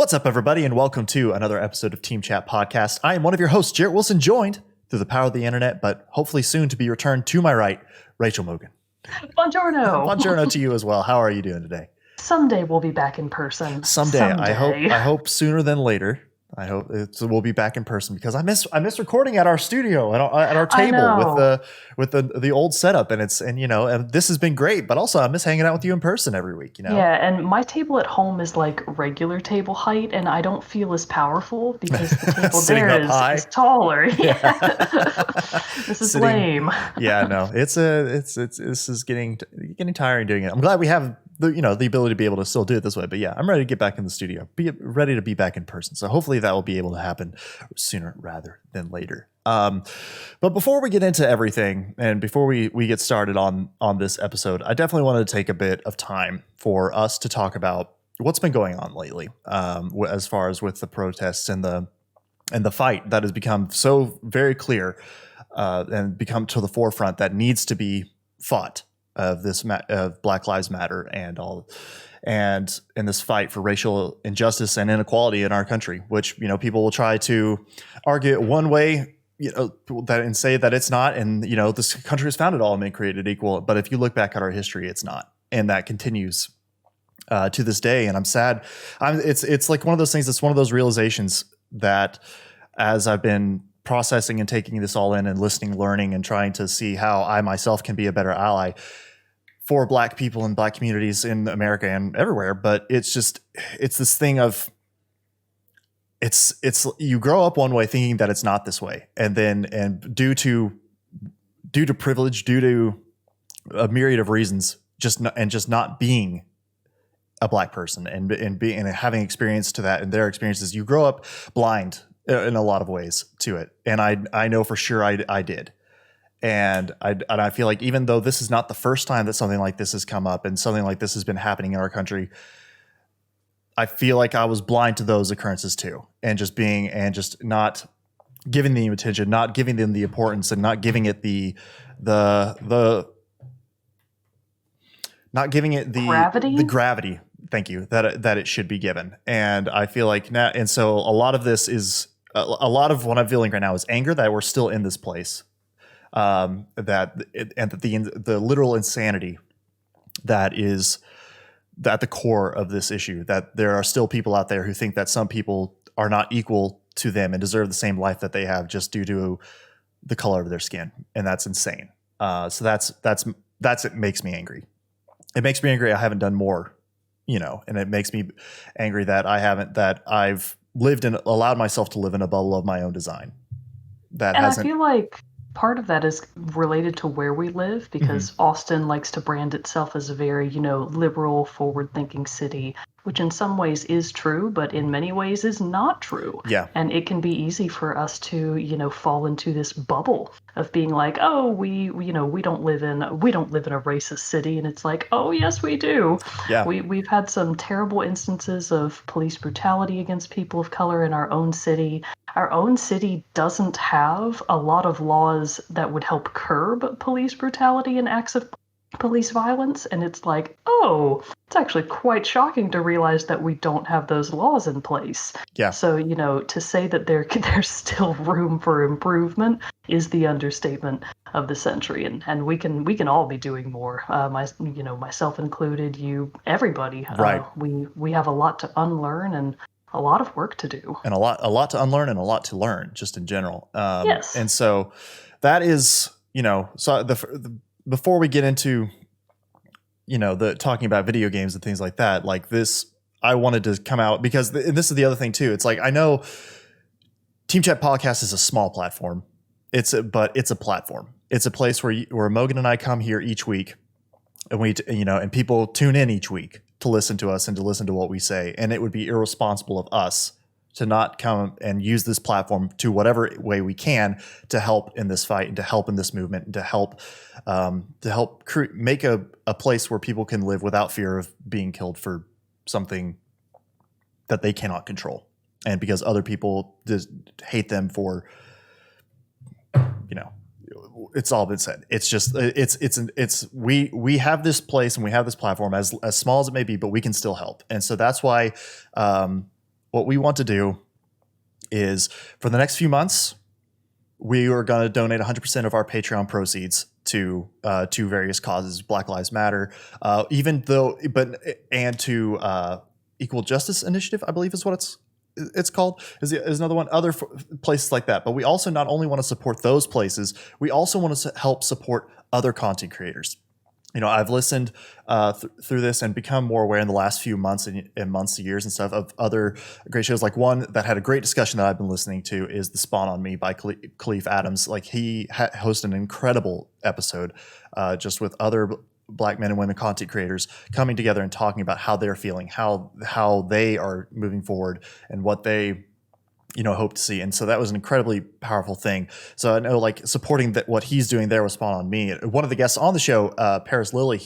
What's up, everybody, and welcome to another episode of Team Chat Podcast. I am one of your hosts, Jarrett Wilson, joined through the power of the internet, but hopefully soon to be returned to my right, Rachel Mogan. Buongiorno. Buongiorno to you as well. How are you doing today? Someday we'll be back in person. Someday. I hope sooner than later. I hope we'll be back in person because I miss recording at our studio at our table with the old setup, and this has been great, but also I miss hanging out with you in person every week. Yeah, and my table at home is like regular table height, and I don't feel as powerful because the table there is taller. Yeah. This is lame. Yeah, no, this is getting tiring doing it. I'm glad we have the ability to be able to still do it this way, but yeah, I'm ready to get back in the studio, be ready to be back in person. So hopefully that will be able to happen sooner rather than later. But before we get into everything and before we get started on this episode, I definitely wanted to take a bit of time for us to talk about what's been going on lately, as far as with the protests and the fight that has become so very clear and become to the forefront that needs to be fought of this of Black Lives Matter and in this fight for racial injustice and inequality in our country, which people will try to argue it one way, that and say that it's not, and this country was founded all men created equal. But if you look back at our history, it's not, and that continues to this day. And I'm sad. It's like one of those things. It's one of those realizations that as I've been processing and taking this all in and listening, learning, and trying to see how I myself can be a better ally for Black people and Black communities in America and everywhere. But it's this thing of it's you grow up one way thinking that it's not this way, and due to privilege, due to a myriad of reasons, just not being a Black person and having experience to that and their experiences, you grow up blind in a lot of ways to it. And I know for sure I did. And I feel like even though this is not the first time that something like this has come up and something like this has been happening in our country, I feel like I was blind to those occurrences too, and just not giving them attention, not giving them the importance, and not giving it the gravity. Thank you, that it should be given. And I feel like now, and so a lot of this is a lot of what I'm feeling right now is anger that we're still in this place. That the literal insanity that is at the core of this issue, that there are still people out there who think that some people are not equal to them and deserve the same life that they have just due to the color of their skin. And that's insane. So that's it makes me angry. It makes me angry I haven't done more, and it makes me angry that I've lived and allowed myself to live in a bubble of my own design. I feel like part of that is related to where we live, because Austin likes to brand itself as a very, liberal, forward-thinking city, which in some ways is true, but in many ways is not true. Yeah. And it can be easy for us to, fall into this bubble of being like, oh, we don't live in a racist city. And it's like, oh, yes, we do. Yeah. We've had some terrible instances of police brutality against people of color in our own city. Our own city doesn't have a lot of laws that would help curb police brutality and acts of police violence. And it's like, oh, it's actually quite shocking to realize that we don't have those laws in place. Yeah. So, to say that there's still room for improvement is the understatement of the century. And we can all be doing more. Myself included, everybody. Right. We have a lot to unlearn and a lot of work to do. And a lot to unlearn and a lot to learn just in general. Yes. And so that is, before we get into, the talking about video games and things like that, like this, I wanted to come out because this is the other thing too. It's like, I know Team Chat Podcast is a small platform. But it's a platform. It's a place where Mogan and I come here each week, and and people tune in each week to listen to us and to listen to what we say. And it would be irresponsible of us to not come and use this platform to whatever way we can to help in this fight and to help in this movement and to help make a place where people can live without fear of being killed for something that they cannot control. And because other people just hate them for, it's all been said. It's just, we have this place and we have this platform as small as it may be, but we can still help. And so that's why, what we want to do is for the next few months, we are going to donate 100% of our Patreon proceeds to various causes, Black Lives Matter, and to Equal Justice Initiative, I believe is what it's called, is another one, other places like that. But we also not only want to support those places, we also want to help support other content creators. I've listened through this and become more aware in the last few months and years and stuff of other great shows. Like one that had a great discussion that I've been listening to is The Spawn on Me by Khalif Adams. Like he hosted an incredible episode just with other Black men and women content creators coming together and talking about how they're feeling, how they are moving forward, and what they hope to see. And so that was an incredibly powerful thing. So I know, like, supporting what he's doing there with Spawn on Me. One of the guests on the show, Paris Lilly,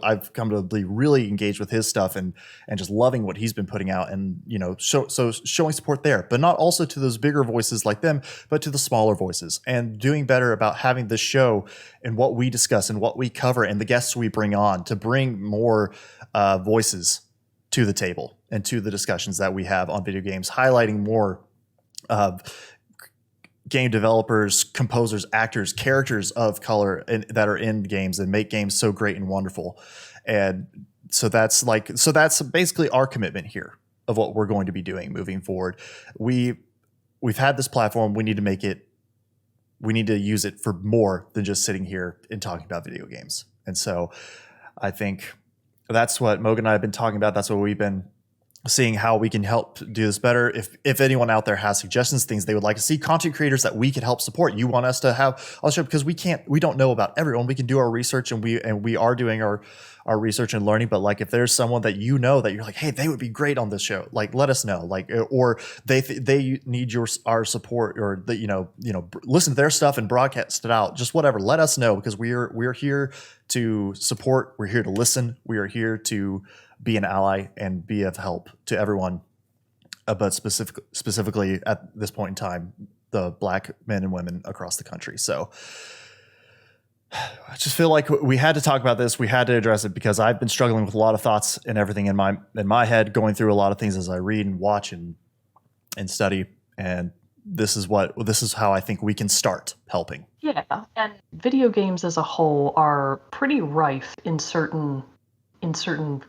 I've come to be really engaged with his stuff and just loving what he's been putting out, and so showing support there, but not also to those bigger voices like them, but to the smaller voices, and doing better about having this show and what we discuss and what we cover and the guests we bring on to bring more voices to the table and to the discussions that we have on video games, highlighting more game developers, composers, actors, characters of color that are in games and make games so great and wonderful. And so that's basically our commitment here of what we're going to be doing moving forward. We've had this platform. We need to use it for more than just sitting here and talking about video games. And so I think that's what Mogan and I have been talking about. That's what we've been seeing, how we can help do this better. If anyone out there has suggestions, things they would like to see, content creators that we could help support, you want us to have on the show, because we don't know about everyone. We can do our research, and we are doing our research and learning. But like, if there's someone that that you're like, hey, they would be great on this show, like, let us know. Like, or they need our support, or listen to their stuff and broadcast it out. Just whatever, let us know, because we're here to support. We're here to listen. We are here to be an ally and be of help to everyone, but specifically at this point in time, the Black men and women across the country. So I just feel like we had to talk about this. We had to address it, because I've been struggling with a lot of thoughts and everything in my head, going through a lot of things as I read and watch and study. And this is how I think we can start helping. Yeah, and video games as a whole are pretty rife in certain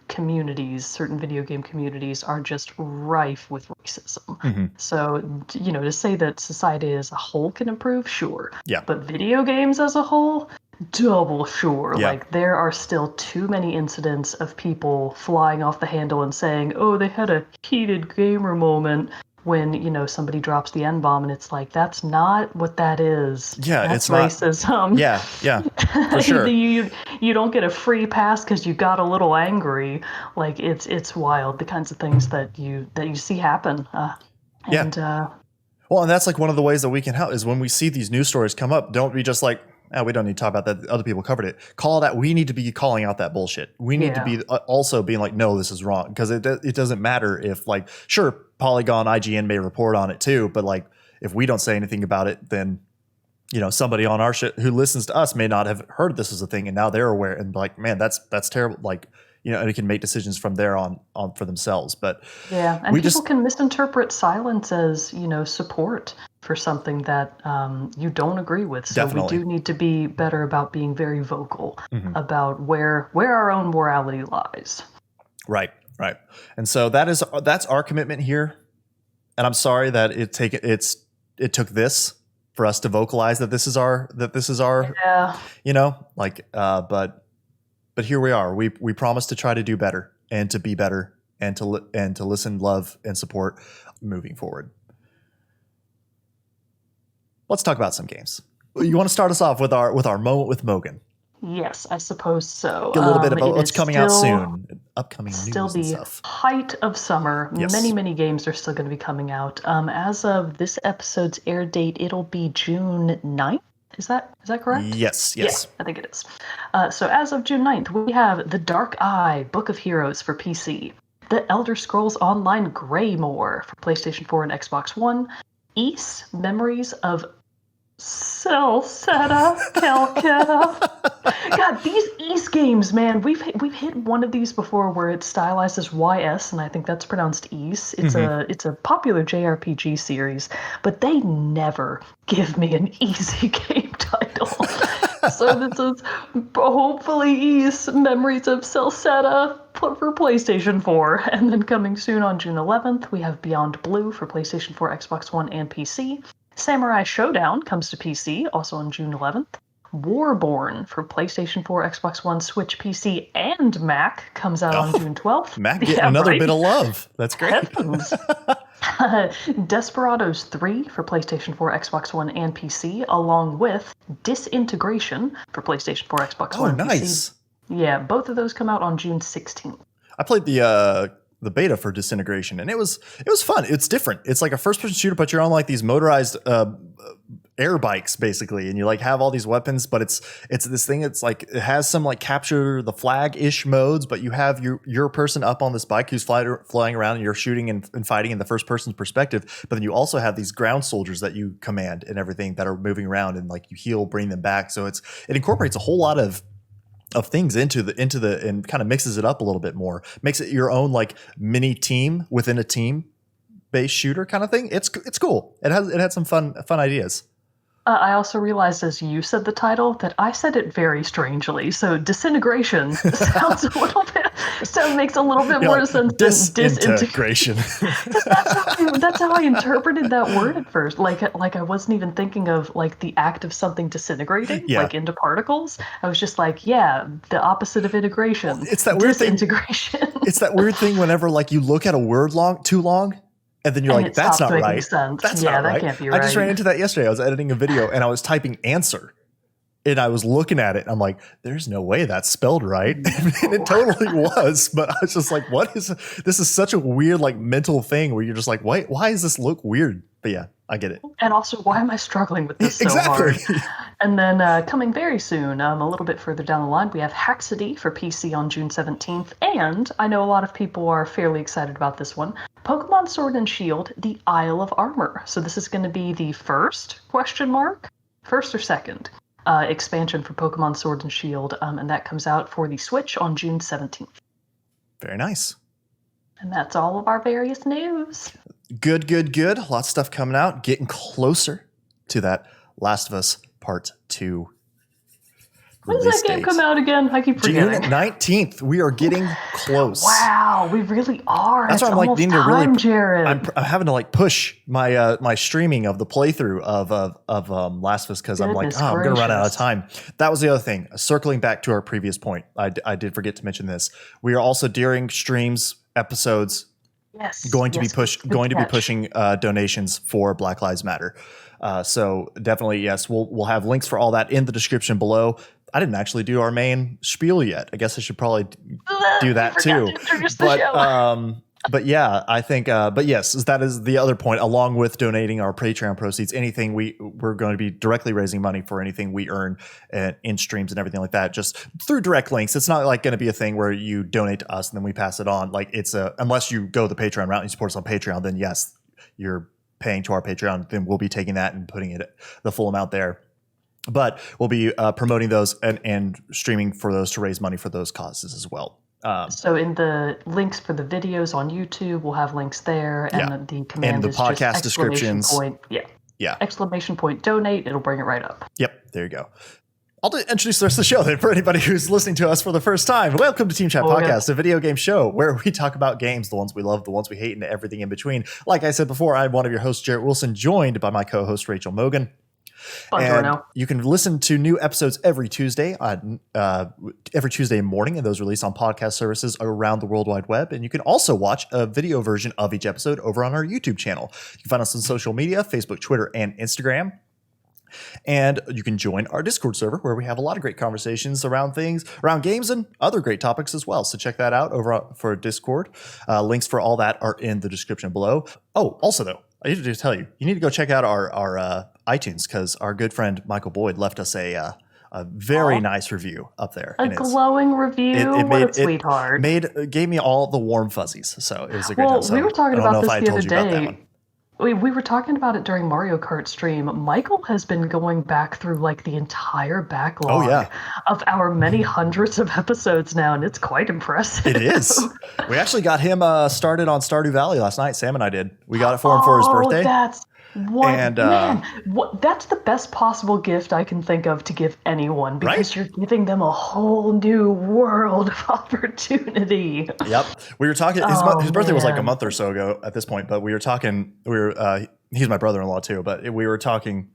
communities. Certain video game communities are just rife with racism. Mm-hmm. So, to say that society as a whole can improve, sure. Yeah. But video games as a whole, double sure. Yeah. Like, there are still too many incidents of people flying off the handle and saying, oh, they had a heated gamer moment, when somebody drops the N-bomb, and it's like, that's not what that is. Yeah, that's it's not racism. Yeah, for sure. you don't get a free pass because you got a little angry. Like, it's wild, the kinds of things that you see happen. And that's like one of the ways that we can help is when we see these news stories come up, don't be just like, we don't need to talk about that. Other people covered it. Call that. We need to be calling out that bullshit. We need to be also being like, no, this is wrong. Because it doesn't matter if, like, sure, Polygon, IGN may report on it too, but like, if we don't say anything about it, then somebody on our shit who listens to us may not have heard this as a thing, and now they're aware and like, man, that's terrible. Like, and it can make decisions from there on for themselves. But yeah, and people can misinterpret silence as support for something that you don't agree with. So definitely. We do need to be better about being very vocal about where our own morality lies. Right. And so that's our commitment here. And I'm sorry that it took this for us to vocalize that this is our but here we are. We promise to try to do better and to be better and to listen, love, and support moving forward. Let's talk about some games. You want to start us off with our moment with Mogan? Yes, I suppose so. Get a little bit about what's coming out soon, upcoming news still and the stuff. Height of summer. Yes. Many games are still going to be coming out. As of this episode's air date, it'll be June 9th. Is that correct? Yes. Yeah, I think it is. So as of June 9th, we have The Dark Eye, Book of Heroes for PC, The Elder Scrolls Online Greymore for PlayStation 4 and Xbox One, Ys, Memories of Calcutta, God, these East games, man. We've hit one of these before where it's stylized as YS, and I think that's pronounced East. It's a popular JRPG series, but they never give me an easy game title. So this is hopefully East Memories of Celceta for PlayStation 4. And then coming soon on June 11th, we have Beyond Blue for PlayStation 4, Xbox One, and PC. Samurai Showdown comes to PC, also on June 11th. Warborn for PlayStation 4, Xbox One, Switch, PC, and Mac comes out on June 12th. Mac getting another bit of love. That's great. Heavens. Desperados 3 for PlayStation 4, Xbox One, and PC, along with Disintegration for PlayStation 4, Xbox One, and nice. PC. Yeah, both of those come out on June 16th. I played the beta for Disintegration, and it was fun. It's different. It's like a first-person shooter, but you're on like these motorized air bikes basically, and you like have all these weapons, but it's this thing. It's like it has some like capture the flag-ish modes, but you have your person up on this bike who's flying around, and you're shooting and fighting in the first person's perspective. But then you also have these ground soldiers that you command and everything that are moving around, and like you heal, bring them back. So it incorporates a whole lot of things into the and kind of mixes it up a little bit more, makes it your own like mini team within a team based shooter kind of thing. It's cool. It had some fun ideas. I also realized as you said the title that I said it very strangely. So Disintegration sounds a little bit, so makes a little bit more sense than Disintegration. That's how I interpreted that word at first. Like I wasn't even thinking of like the act of something disintegrating, like into particles. I was just like, yeah, the opposite of integration. It's that weird Disintegration. It's that weird thing whenever like you look at a word too long. And then you're like, that's not right. Sense. That's not right. That can't be right. I just ran into that yesterday. I was editing a video and I was typing answer. And I was looking at it. And I'm like, there's no way that's spelled right. And it totally was. But I was just like, this is such a weird like mental thing where you're just like, why does this look weird? But yeah, I get it. And also, why am I struggling with this so hard? And then coming very soon, a little bit further down the line, we have Haxity for PC on June 17th. And I know a lot of people are fairly excited about this one. Pokemon Sword and Shield, the Isle of Armor. So this is going to be the first or second expansion for Pokemon Sword and Shield. And that comes out for the Switch on June 17th. Very nice. And that's all of our various news. Good. Lots of stuff coming out. Getting closer to that Last of Us Part 2. When does that game come out again? I keep forgetting. June 19th. We are getting close. Wow, we really are. That's why I'm like needing to really. Jared. I'm having to like push my my streaming of the playthrough of Last of Us because I'm like, I'm gonna run out of time. That was the other thing. Circling back to our previous point, I did forget to mention this. We are also during streams episodes. Yes. Going to be pushing donations for Black Lives Matter. So definitely, yes, we'll have links for all that in the description below. I didn't actually do our main spiel yet. I guess I should probably do that too. But yeah, I think. But yes, that is the other point. Along with donating our Patreon proceeds, anything we're going to be directly raising money for anything we earn in streams and everything like that, just through direct links. It's not like going to be a thing where you donate to us and then we pass it on. Like unless you go the Patreon route and you support us on Patreon, then yes, you're paying to our Patreon. Then we'll be taking that and putting it the full amount there. But we'll be promoting those and streaming for those to raise money for those causes as well. So in the links for the videos on YouTube, we'll have links there, and the command and the is podcast just descriptions. Exclamation point donate. It'll bring it right up. Yep, there you go. I'll introduce the rest of the show then for anybody who's listening to us for the first time. Welcome to Team Chat Podcast, a video game show where we talk about games, the ones we love, the ones we hate, and everything in between. Like I said before, I'm one of your hosts, Jarrett Wilson, joined by my co-host, Rachel Mogan. And you can listen to new episodes every Tuesday morning, and those released on podcast services around the World Wide Web. And you can also watch a video version of each episode over on our YouTube channel. You can find us on social media, Facebook, Twitter, and Instagram. And you can join our Discord server where we have a lot of great conversations around games and other great topics as well. So check that out over for Discord. Links for all that are in the description below. Oh, also though, I need to tell you, you need to go check out our iTunes because our good friend Michael Boyd left us a very nice review up there. A glowing review. What a sweetheart. Gave me all the warm fuzzies. So it was a great time. So we were talking about this the other day. we were talking about it during Mario Kart stream. Michael has been going back through like the entire Oh backlog yeah, of our many hundreds of episodes now, and it's quite impressive. it is. We actually got him started on Stardew Valley last night. Sam and I did. We got it for his Oh, birthday. that's what, And man, what that's the best possible gift I can think of to give anyone right? because you're giving them a whole new world of opportunity. Yep. We were talking. Oh His birthday was like a man. month or so ago at this point, but we were talking. He's my brother-in-law too, but we were talking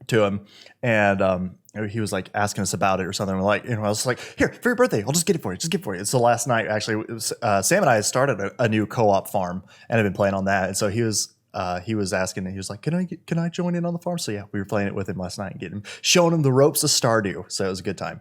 to him, and he was like asking us about it or something. We're like, I was like, here for your birthday, I'll just get it for you. Just get it for you. So last night, actually, it was, Sam and I had started a new co-op farm and had been playing on that, and so he was asking, and he was like, can I join in on the farm? So yeah, we were playing it with him last night and getting him, showing him the ropes of Stardew. So it was a good time.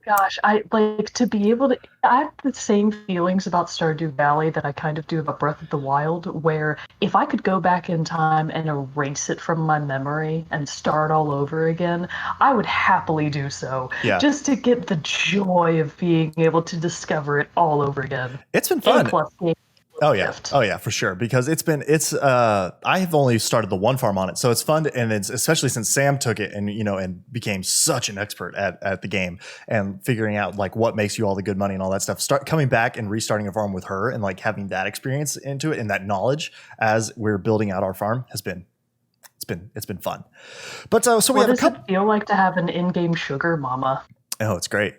Gosh, I like to be able to. I have the same feelings about Stardew Valley that I kind of do about Breath of the Wild, where if I could go back in time and erase it from my memory and start all over again, I would happily do so, Yeah, just to get the joy of being able to discover it all over again. it's been A fun. plus game Oh yeah. gift. Oh yeah, for sure. Because I have only started the one farm on it. So it's fun and it's especially since Sam took it and and became such an expert at the game and figuring out like what makes you all the good money and all that stuff. Start coming back and restarting a farm with her and like having that experience into it and that knowledge as we're building out our farm has been it's been fun. But so we What have a does it couple. feel like to have an in-game sugar mama? Oh, it's great.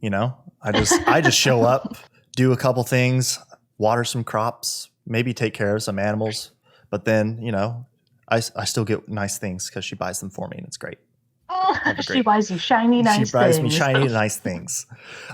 I just show up, do a couple things, water some crops, maybe take care of some animals, but then I still get nice things because she buys them for me, and it's great. Have a She great. buys you shiny, She nice buys me things. shiny, nice things.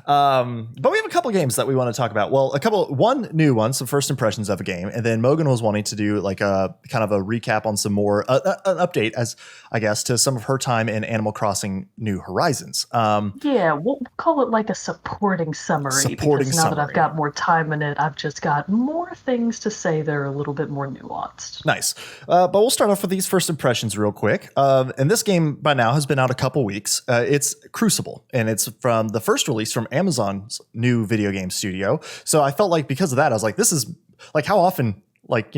But we have a couple games that we want to talk about. Well, one new one, some first impressions of a game, and then Mogan was wanting to do like a kind of a recap on some more, an update, as I guess, to some of her time in Animal Crossing New Horizons. Yeah, we'll call it like a supporting summary Supporting because now that I've summary. got more time in it, I've just got more things to say that are a little bit more nuanced. Nice. But we'll start off with these first impressions real quick. And this game by now has been out a couple weeks. It's Crucible, and it's from the first release from Amazon's new video game studio. So I felt like because of that, I was like, this is like how often, like,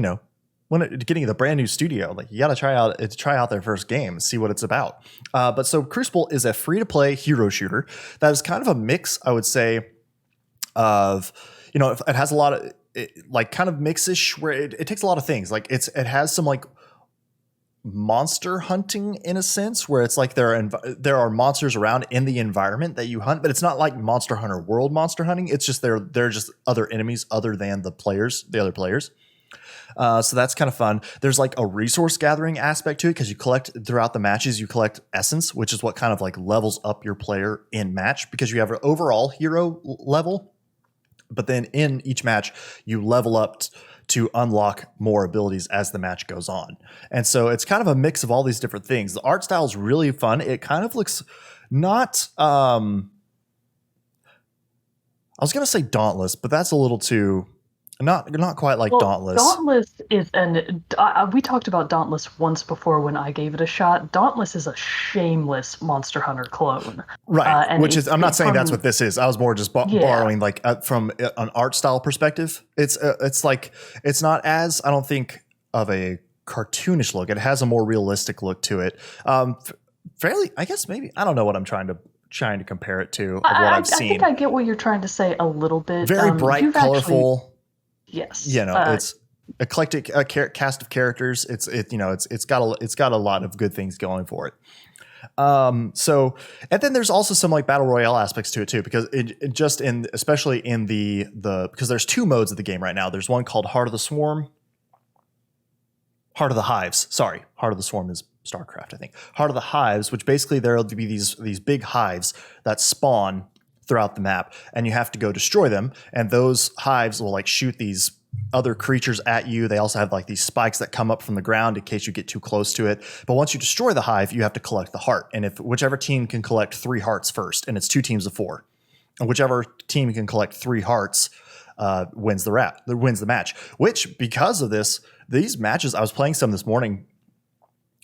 when getting the brand new studio, like you got to try out their first game, see what it's about. But so Crucible is a free to play hero shooter that is kind of a mix, I would say, of it has a lot of like kind of mix-ish where it takes a lot of things. Like it has some like monster hunting in a sense where it's like there are monsters around in the environment that you hunt, but it's not like Monster Hunter World monster hunting. It's just they're just other enemies other than the other players. So that's kind of fun. There's like a resource gathering aspect to it because you collect throughout the matches, you collect essence, which is what kind of like levels up your player in match because you have an overall hero level. But then in each match, you level up to unlock more abilities as the match goes on. And so it's kind of a mix of all these different things. The art style is really fun. It kind of looks not, I was going to say Dauntless, but that's a little too, not quite like Well, Dauntless. Dauntless is, and we talked about Dauntless once before when I gave it a shot. Dauntless is a shameless Monster Hunter clone. Right. And Which is, I'm not saying that's from, what this is. I was more just yeah. borrowing like from an art style perspective. It's like, it's not as, I don't think, of a cartoonish look. It has a more realistic look to it. Fairly, I guess maybe, I don't know what I'm trying to compare it to of what I've I think seen. I get what you're trying to say a little bit. Very bright, You've actually, colorful. yes. It's eclectic cast of characters. It's got a lot of good things going for it. So, and then there's also some like battle royale aspects to it too, because especially in the because there's two modes of the game right now. There's one called Heart of the Hives. Sorry, Heart of the Swarm is StarCraft, I think. Heart of the Hives, which basically there'll be these big hives that spawn throughout the map, and you have to go destroy them. And those hives will like shoot these other creatures at you. They also have like these spikes that come up from the ground in case you get too close to it. But once you destroy the hive, you have to collect the heart. And if whichever team can collect 3 hearts first, and it's 2 teams of 4, and whichever team can collect 3 hearts wins the match. Which, because of these matches, I was playing some this morning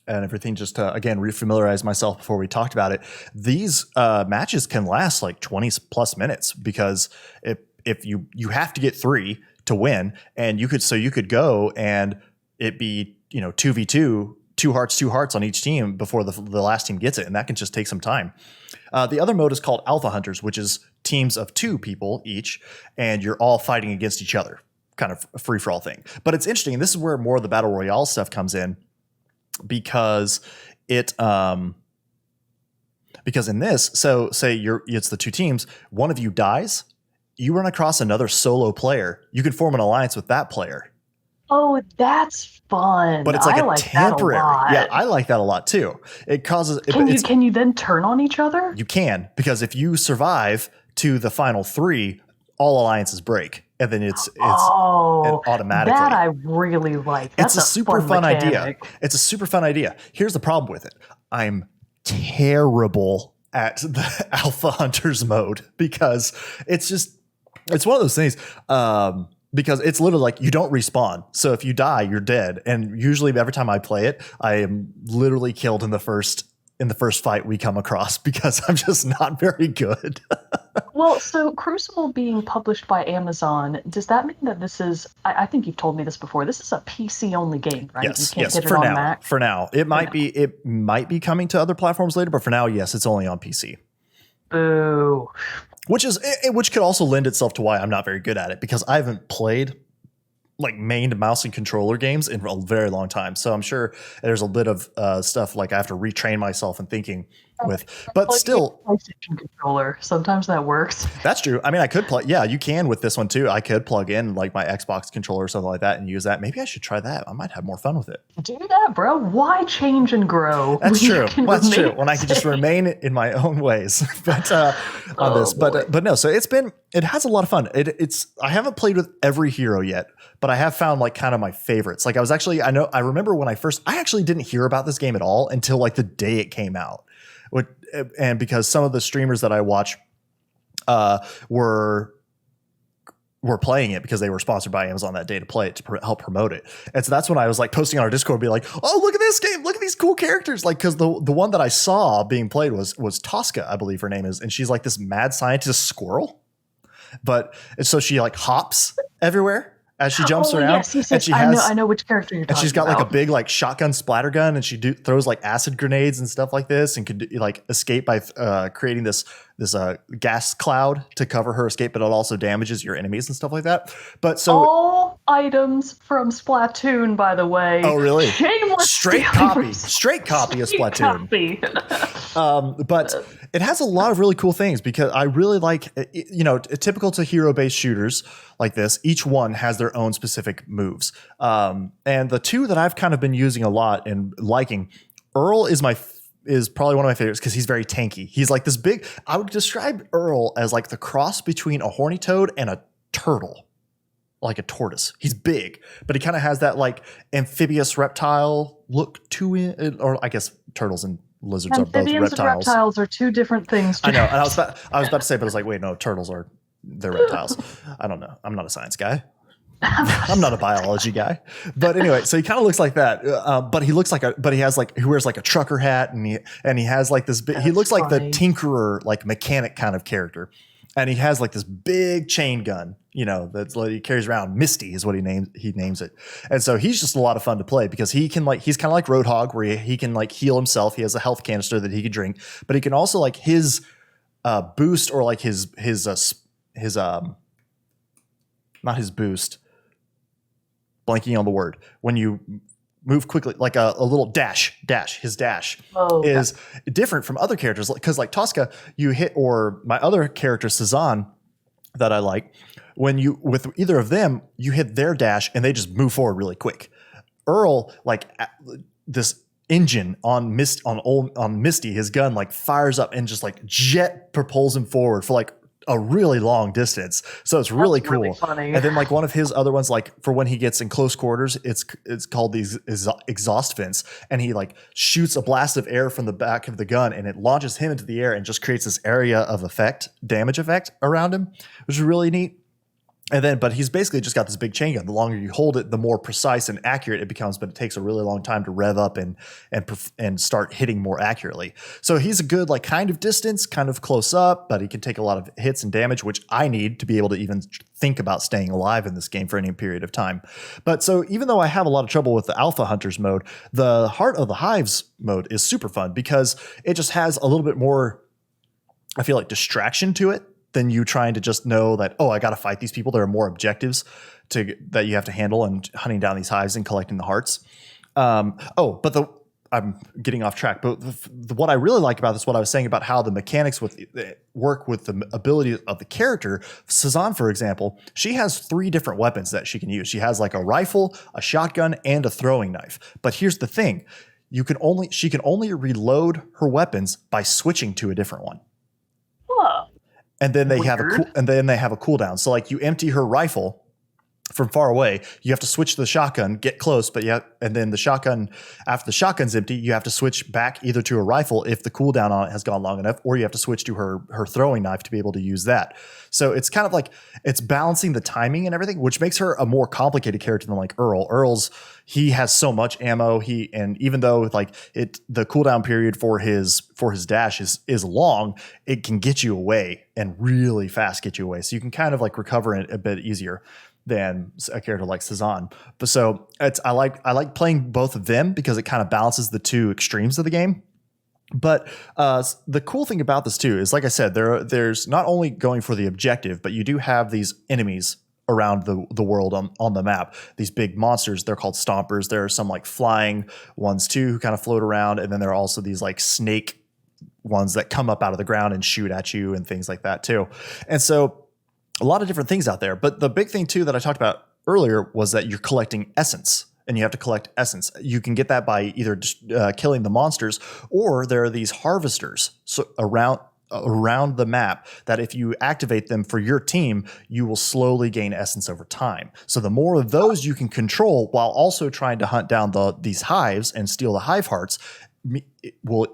and everything just to, again, refamiliarize myself before we talked about it. These matches can last like 20 plus minutes because if you have to get 3 to win, and you could go, and it be 2v2, two hearts on each team before the last team gets it, and that can just take some time. The other mode is called Alpha Hunters, which is teams of 2 people each, and you're all fighting against each other, kind of a free-for-all thing. But it's interesting, and this is where more of the Battle Royale stuff comes in, because in this, so say it's the 2 teams, one of you dies, you run across another solo player, you can form an alliance with that player. Oh, that's fun. But it's like like temporary. That a lot. Yeah, I like that a lot too. It causes. Can you then turn on each other? You can, because if you survive to the final 3, all alliances break, and then it's automatically. That I really like. That's it's a super fun idea. mechanic. It's a super fun idea. Here's the problem with it. I'm terrible at the Alpha Hunters mode, because it's one of those things. Because it's literally like you don't respawn. So if you die, you're dead. And usually every time I play it, I am literally killed in the first fight we come across, because I'm just not very good. Well, so Crucible being published by Amazon, does that mean that this is, I think you've told me this before, this is a PC only game, right? Yes, you can't get it for on now. Mac? For now. It might be coming to other platforms later, but for now, yes, it's only on PC. Boo. Which could also lend itself to why I'm not very good at it, because I haven't played like main mouse and controller games in a very long time. So I'm sure there's a bit of stuff like I have to retrain myself in thinking with, but still PlayStation controller. Sometimes that works. That's true. I mean, I could plug. Yeah, you can with this one too. I could plug in like my Xbox controller or something like that and use that. Maybe I should try that. I might have more fun with it. Do that, bro. Why change and grow? That's true. That's true. When I can just remain in my own ways. But on this, but no. So it has a lot of fun. I haven't played with every hero yet, but I have found like kind of my favorites. Like I remember when I actually didn't hear about this game at all until like the day it came out. And because some of the streamers that I watch were playing it because they were sponsored by Amazon that day to play it to help promote it. And so that's when I was like posting on our Discord, be like, "Oh, look at this game! Look at these cool characters!" Like, because the one that I saw being played was Tosca, I believe her name is, and she's like this mad scientist squirrel. But so she like hops everywhere as she jumps around. Yes. And she I know which character you're talking about. And she's got like a big like shotgun splatter gun, and she throws like acid grenades and stuff like this, and could like escape by creating this gas cloud to cover her escape, but it also damages your enemies and stuff like that. But so all items from Splatoon, by the way. Oh, really? Shameless straight copy of Splatoon. But it has a lot of really cool things, because I really like, typical to hero-based shooters like this, each one has their own specific moves. And the 2 that I've kind of been using a lot and liking, Earl is probably one of my favorites because he's very tanky. He's like this big, I would describe Earl as like the cross between a horny toad and a turtle, like a tortoise. He's big, but he kind of has that like amphibious reptile look to it, or I guess turtles and lizards are both reptiles. Amphibians and reptiles are 2 different things. I know, and I was about to say, but I was like, wait, no, they're reptiles. I don't know. I'm not a science guy. I'm not a biology guy, but anyway, so he kind of looks like that. But he wears like a trucker hat, and he has like this big, he looks funny. like the tinkerer, like mechanic kind of character. And he has like this big chain gun, that's like he carries around. Misty is what he names it. And so he's just a lot of fun to play, because he's kind of like Roadhog, where he can like heal himself. He has a health canister that he can drink, but he can also like his boost, or like his not his boost, blanking on the word, when you move quickly, like a little dash, his dash is different from other characters. Because like Tosca, you hit, or my other character, Cezanne, that I like, with either of them, you hit their dash and they just move forward really quick. Earl, like this engine on Misty, his gun like fires up and just like jet propels him forward for like a really long distance. So it's really cool. Really funny. And then like one of his other ones, like for when he gets in close quarters, it's called these exhaust vents, and he like shoots a blast of air from the back of the gun, and it launches him into the air and just creates this area of damage effect around him, which is really neat. And then, but he's basically just got this big chain gun. The longer you hold it, the more precise and accurate it becomes. But it takes a really long time to rev up and start hitting more accurately. So he's a good like kind of distance, kind of close up, but he can take a lot of hits and damage, which I need to be able to even think about staying alive in this game for any period of time. But so even though I have a lot of trouble with the Alpha Hunters mode, the Heart of the Hives mode is super fun because it just has a little bit more, I feel like, distraction to it than you trying to just know that, oh, I got to fight these people. There are more objectives that you have to handle and hunting down these hives and collecting the hearts. I'm getting off track. But what I really like about this, what I was saying about how the mechanics work with the ability of the character. Cezanne, for example, she has 3 different weapons that she can use. She has like a rifle, a shotgun, and a throwing knife. But here's the thing. She can only reload her weapons by switching to a different one. Whoa. And then they Weird. have a cooldown. So like you empty her rifle from far away, you have to switch to the shotgun, get close, and then the shotgun, after the shotgun's empty, you have to switch back either to a rifle if the cooldown on it has gone long enough, or you have to switch to her throwing knife to be able to use that. So it's kind of like it's balancing the timing and everything, which makes her a more complicated character than like Earl. He has so much ammo. And even though like the cooldown period for his dash is long, it can get you away and really fast get you away. So you can kind of like recover it a bit easier than a character like Cezanne. But so I like playing both of them because it kind of balances the 2 extremes of the game. But the cool thing about this too is, like I said, there's not only going for the objective, but you do have these enemies around the world on the map. These big monsters, they're called stompers. There are some like flying ones too who kind of float around. And then there are also these like snake ones that come up out of the ground and shoot at you and things like that too. And so a lot of different things out there. But the big thing too that I talked about earlier was that you're collecting essence, and you have to collect essence. You can get that by either killing the monsters, or there are these harvesters around the map that if you activate them for your team, you will slowly gain essence over time. So the more of those you can control while also trying to hunt down these hives and steal the hive hearts, it will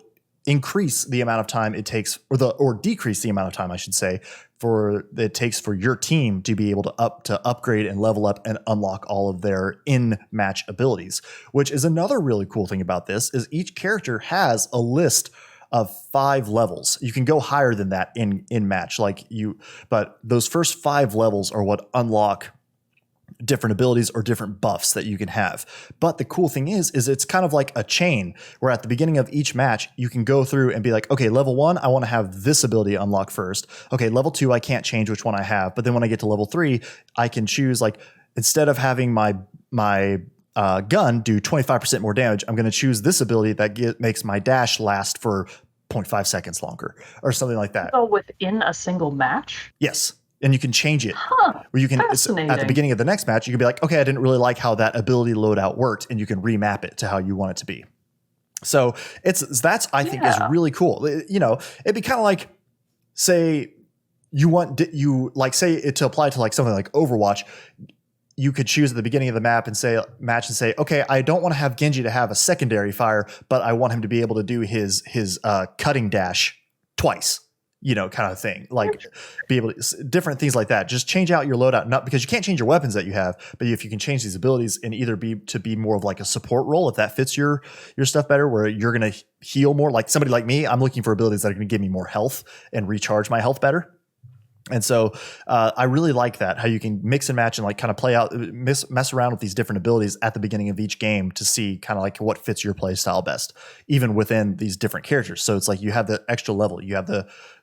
increase the amount of time it takes, or decrease the amount of time, I should say, it takes for your team to be able to upgrade and level up and unlock all of their in-match abilities. Which is another really cool thing about this, is each character has a list of 5 levels. You can go higher than that in match, but those first 5 levels are what unlock different abilities or different buffs that you can have. But the cool thing is it's kind of like a chain where at the beginning of each match, you can go through and be like, okay, level 1, I want to have this ability unlocked first. Okay, level 2, I can't change which one I have. But then when I get to level 3, I can choose, like, instead of having my gun do 25% more damage, I'm going to choose this ability that makes my dash last for 0.5 seconds longer or something like that. So within a single match? Yes. And you can change it. Where you can, at the beginning of the next match, you can be like, okay, I didn't really like how that ability loadout worked, and you can remap it to how you want it to be. So that's I think is really cool. You know, it'd be kind of like, say say it to apply to like something like Overwatch. You could choose at the beginning of the match and say, okay, I don't want to have Genji to have a secondary fire, but I want him to be able to do his cutting dash twice. You know, kind of thing, like be able to different things like that. Just change out your loadout, not because you can't change your weapons that you have, but if you can change these abilities and either be more of like a support role, if that fits your stuff better, where you're going to heal more. Like somebody like me, I'm looking for abilities that are going to give me more health and recharge my health better. And so I really like that, how you can mix and match and like kind of play out, mess around with these different abilities at the beginning of each game to see kind of like what fits your play style best, even within these different characters. So it's like you have the extra level, you have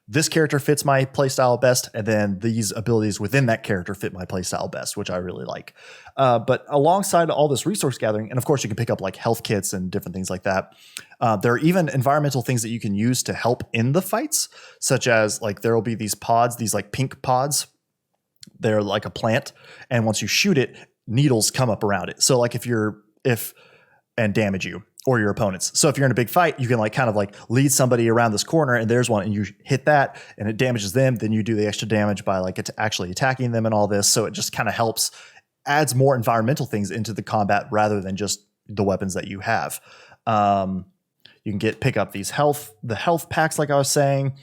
this character fits my playstyle best, and then these abilities within that character fit my playstyle best, which I really like. But alongside all this resource gathering, and of course you can pick up like health kits and different things like that, there are even environmental things that you can use to help in the fights, such as like there will be these pods, these like pink pods. They're like a plant, and once you shoot it, needles come up around it. So like and damage you or your opponents. So if you're in a big fight, you can like kind of like lead somebody around this corner and there's one and you hit that and it damages them. Then you do the extra damage by like actually attacking them and all this. So it just kind of adds more environmental things into the combat rather than just the weapons that you have. You can pick up the health packs, like I was saying.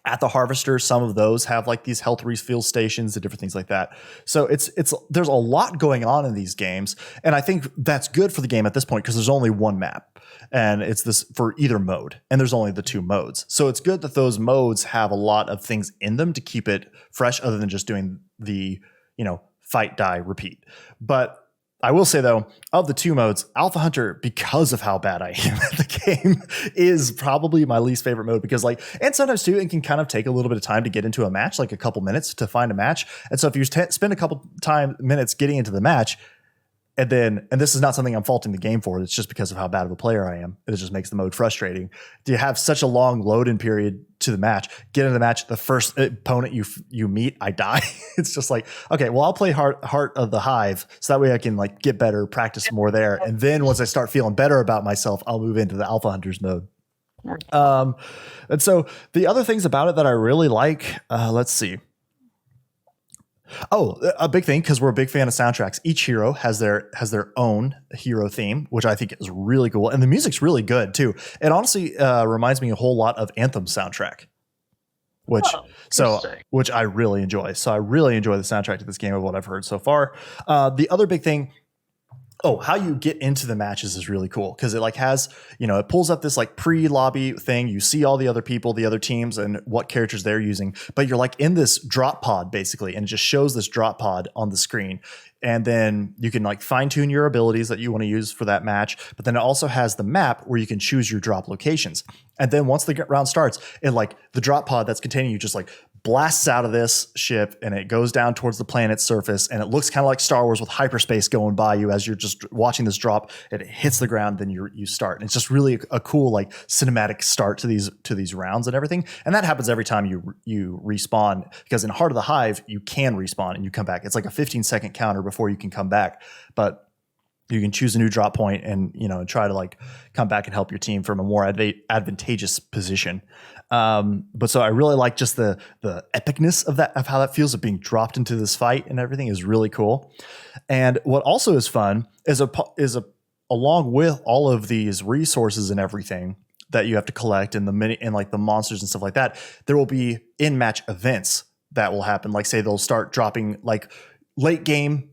at the harvester, some of those have like these health refill stations and different things like that. So it's there's a lot going on in these games, and I think that's good for the game at this point because there's only one map, and it's this for either mode, and there's only the two modes. So it's good that those modes have a lot of things in them to keep it fresh, other than just doing the fight, die, repeat. But I will say though, of the two modes, Alpha Hunter, because of how bad I am at the game, is probably my least favorite mode because and sometimes too, it can kind of take a little bit of time to get into a match, like a couple minutes to find a match. And so if you spend a couple minutes getting into the match, and this is not something I'm faulting the game for, it's just because of how bad of a player I am. It just makes the mode frustrating. Do you have such a long load-in period to the match, get into the match, the first opponent you meet, I die. It's just like, okay, well, I'll play Heart of the Hive so that way I can get better, practice more there. And then once I start feeling better about myself, I'll move into the Alpha Hunters mode. And so the other things about it that I really like, let's see. Oh, a big thing, because we're a big fan of soundtracks. Each hero has their own hero theme, which I think is really cool. And the music's really good too. It honestly reminds me a whole lot of Anthem's soundtrack, which I really enjoy. So I really enjoy the soundtrack to this game of what I've heard so far. The other big thing, how you get into the matches is really cool because it has, it pulls up this pre-lobby thing. You see all the other people, the other teams, and what characters they're using. But you're in this drop pod basically, and it just shows this drop pod on the screen. And then you can fine tune your abilities that you want to use for that match. But then it also has the map where you can choose your drop locations. And then once the round starts, it the drop pod that's containing you just blasts out of this ship and it goes down towards the planet's surface, and it looks kind of like Star Wars with hyperspace going by you as you're just watching this drop, and it hits the ground, then you start. And it's just really a cool cinematic start to these rounds and everything. And that happens every time you respawn, because in Heart of the Hive you can respawn and you come back. It's like a 15-second counter before you can come back, but you can choose a new drop point and try to come back and help your team from a more advantageous position. But so I really like just the epicness of how that feels, of being dropped into this fight and everything is really cool. And what also is fun is along with all of these resources and everything that you have to collect and the monsters and stuff like that, there will be in-match events that will happen. Say they'll start dropping late game.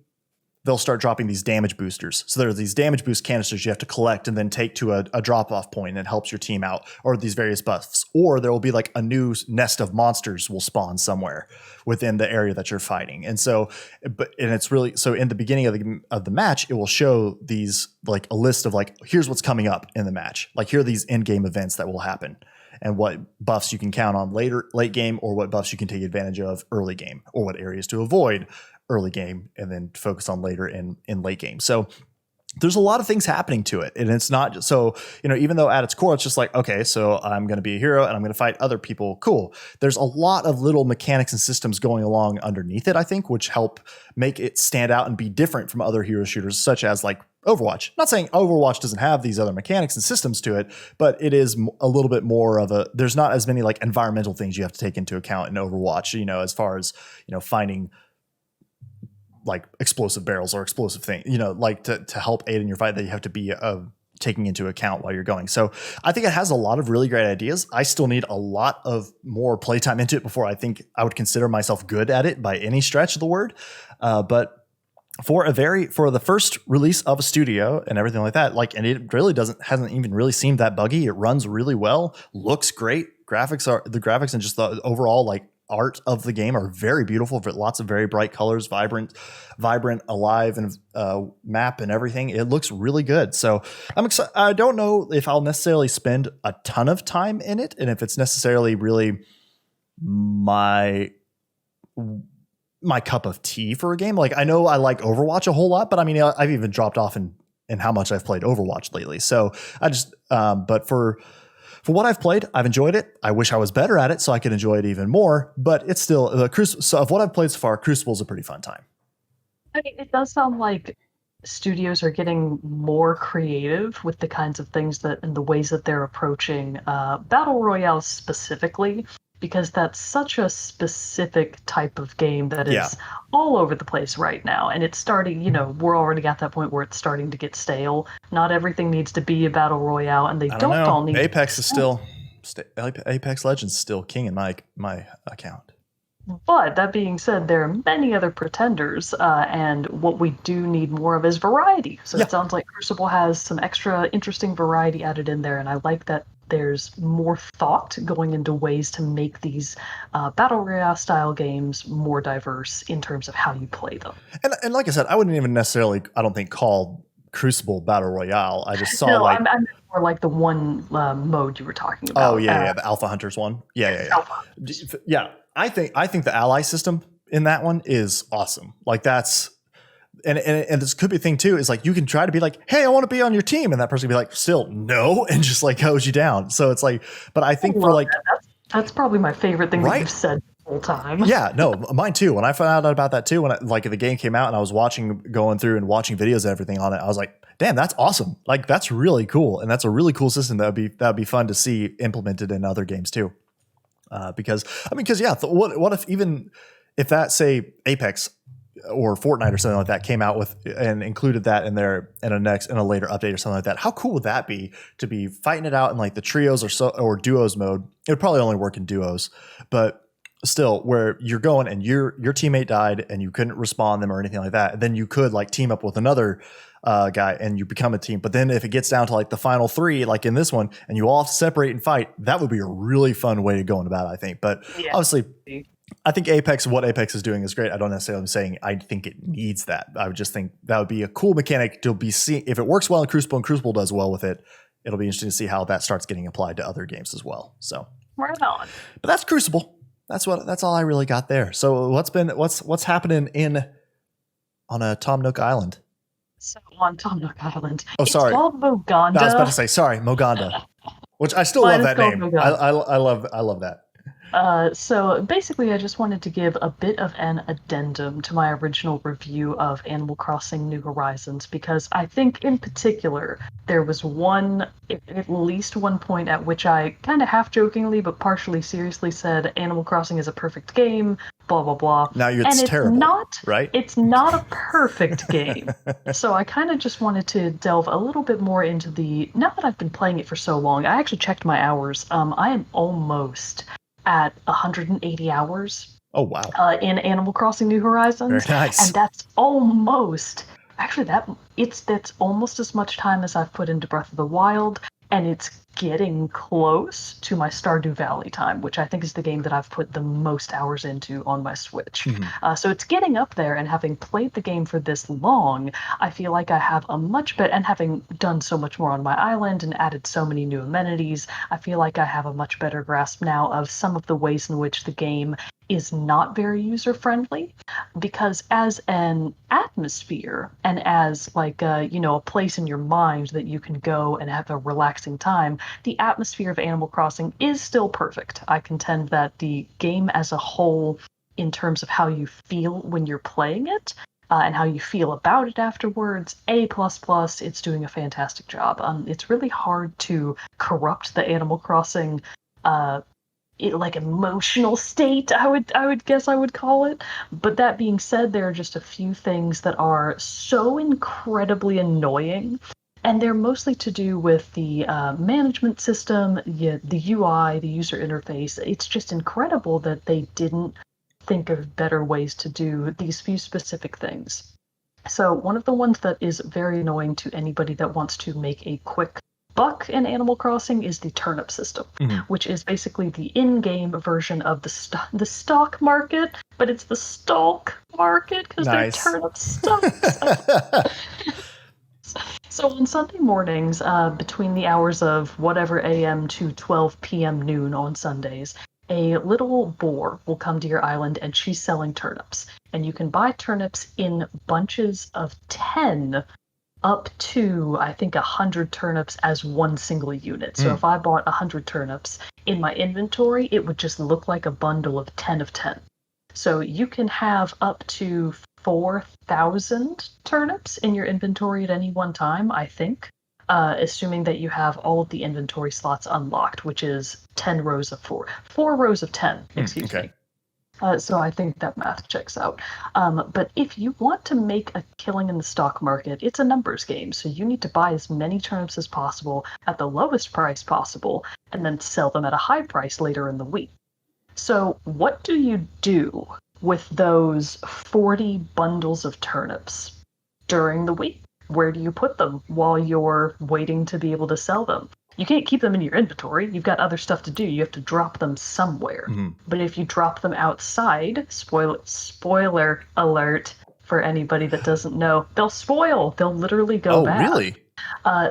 They'll start dropping these damage boosters. So there are these damage boost canisters you have to collect and then take to a drop-off point, and it helps your team out, or these various buffs. Or there will be a new nest of monsters will spawn somewhere within the area that you're fighting. And so, it's really, so in the beginning of the match, it will show these a list of here's what's coming up in the match. Here are these in-game events that will happen, and what buffs you can count on late game, or what buffs you can take advantage of early game, or what areas to avoid early game and then focus on later in late game. So there's a lot of things happening to it. And it's not just, so, even though at its core, it's just okay, so I'm going to be a hero and I'm going to fight other people. Cool. There's a lot of little mechanics and systems going along underneath it, I think, which help make it stand out and be different from other hero shooters, such as Overwatch. Not saying Overwatch doesn't have these other mechanics and systems to it, but it is a little bit more of there's not as many environmental things you have to take into account in Overwatch, as far as, finding explosive barrels or explosive thing, to help aid in your fight, that you have to be taking into account while you're going. So I think it has a lot of really great ideas. I still need a lot of more playtime into it before I think I would consider myself good at it by any stretch of the word. But for the first release of a studio and everything like that, and it really hasn't even really seemed that buggy. It runs really well, looks great. The graphics and just the overall art of the game are very beautiful, for lots of very bright colors, vibrant, alive, and map and everything. It looks really good. So I'm excited. I don't know if I'll necessarily spend a ton of time in it, and if it's necessarily really my cup of tea for a game. I know I like Overwatch a whole lot, but I mean, I've even dropped off in how much I've played Overwatch lately. So I just, but for what I've played, I've enjoyed it. I wish I was better at it so I could enjoy it even more, but it's still so of what I've played so far, Crucible is a pretty fun time. I mean, it does sound like studios are getting more creative with the kinds of things and the ways that they're approaching battle royale specifically, because that's such a specific type of game that is all over the place right now. And it's starting, we're already at that point where it's starting to get stale. Not everything needs to be a battle royale, and they don't all need Apex is still Apex Legends still king in my account. But that being said, there are many other pretenders, and what we do need more of is variety. So it sounds like Crucible has some extra interesting variety added in there, and I like that there's more thought going into ways to make these battle royale style games more diverse in terms of how you play them. And like I said, I wouldn't even necessarily, I don't think, call Crucible battle royale. I just saw No, like I'm more like the one mode you were talking about. Oh yeah, the Alpha Hunters one. Yeah. Yeah, I think the ally system in that one is awesome. Like that's and this could be a thing too, is like you can try to be like, hey, I want to be on your team, and that person can be like, still no, and just like hose you down. So it's like, but I think for like that's probably my favorite thing that you've said the whole time. Yeah, no, mine too. When I found out about that too, when like the game came out and I was going through and watching videos and everything on it, I was like, damn, that's awesome. Like that's really cool, and that's a really cool system that would be fun to see implemented in other games too. Because yeah, what if even if that, say, Apex or Fortnite or something like that came out with and included that in their in a later update or something like that? How cool would that be to be fighting it out in like the trios or duos mode? It would probably only work in duos, but still, where you're going and your teammate died and you couldn't respawn them or anything like that, and then you could like team up with another guy and you become a team. But then if it gets down to like the final three, like in this one, and you all have to separate and fight, that would be a really fun way to go about it, I think. But obviously, I think what Apex is doing is great. I don't necessarily saying I think it needs that. I would just think that would be a cool mechanic to be seen. If it works well in Crucible and Crucible does well with it, it'll be interesting to see how that starts getting applied to other games as well. So right on. But that's Crucible. That's all I really got there. So what's happening on a Tom Nook Island? So on Tom Nook Island. Oh, sorry. It's called Moganda. I was about to say, sorry, Moganda. Which I still love that name. I love that. So basically, I just wanted to give a bit of an addendum to my original review of Animal Crossing New Horizons, because I think in particular there was at least one point at which I kind of half-jokingly but partially seriously said Animal Crossing is a perfect game, blah, blah, blah. Now it's terrible, right? It's not a perfect game. So I kind of just wanted to delve a little bit more into now that I've been playing it for so long, I actually checked my hours. I am almost at 180 hours. Oh wow! In Animal Crossing New Horizons, very nice. And that's almost that's almost as much time as I've put into Breath of the Wild, and it's getting close to my Stardew Valley time, which I think is the game that I've put the most hours into on my Switch. Mm-hmm. So it's getting up there, and having played the game for this long, I feel like I have a much better, and having done so much more on my island and added so many new amenities, I feel like I have a much better grasp now of some of the ways in which the game is not very user-friendly, because as an atmosphere and as like a place in your mind that you can go and have a relaxing time, the atmosphere of Animal Crossing is still perfect. I contend that the game as a whole, in terms of how you feel when you're playing it, and how you feel about it afterwards, A++, it's doing a fantastic job. It's really hard to corrupt the Animal Crossing emotional state, I would guess I would call it. But that being said, there are just a few things that are so incredibly annoying, and they're mostly to do with the management system, the UI, the user interface. It's just incredible that they didn't think of better ways to do these few specific things. So one of the ones that is very annoying to anybody that wants to make a quick buck in Animal Crossing is the turnip system, mm-hmm. which is basically the in-game version of the stock market, but it's the stalk market because they're turnip stocks. So on Sunday mornings, between the hours of whatever a.m. to 12 p.m. noon on Sundays, a little boar will come to your island, and she's selling turnips. And you can buy turnips in bunches of 10 up to, I think, 100 turnips as one single unit. So if I bought 100 turnips, in my inventory, it would just look like a bundle of 10 of 10. So you can have up to 4,000 turnips in your inventory at any one time, I think, assuming that you have all of the inventory slots unlocked, which is 10 rows of 4 rows of 10, excuse me. So I think that math checks out. But if you want to make a killing in the stock market, it's a numbers game. So you need to buy as many turnips as possible at the lowest price possible and then sell them at a high price later in the week. So what do you do with those 40 bundles of turnips during the week? Where do you put them while you're waiting to be able to sell them? You can't keep them in your inventory. You've got other stuff to do. You have to drop them somewhere. Mm-hmm. But if you drop them outside, spoiler alert for anybody that doesn't know, they'll spoil. They'll literally go bad. Oh, really?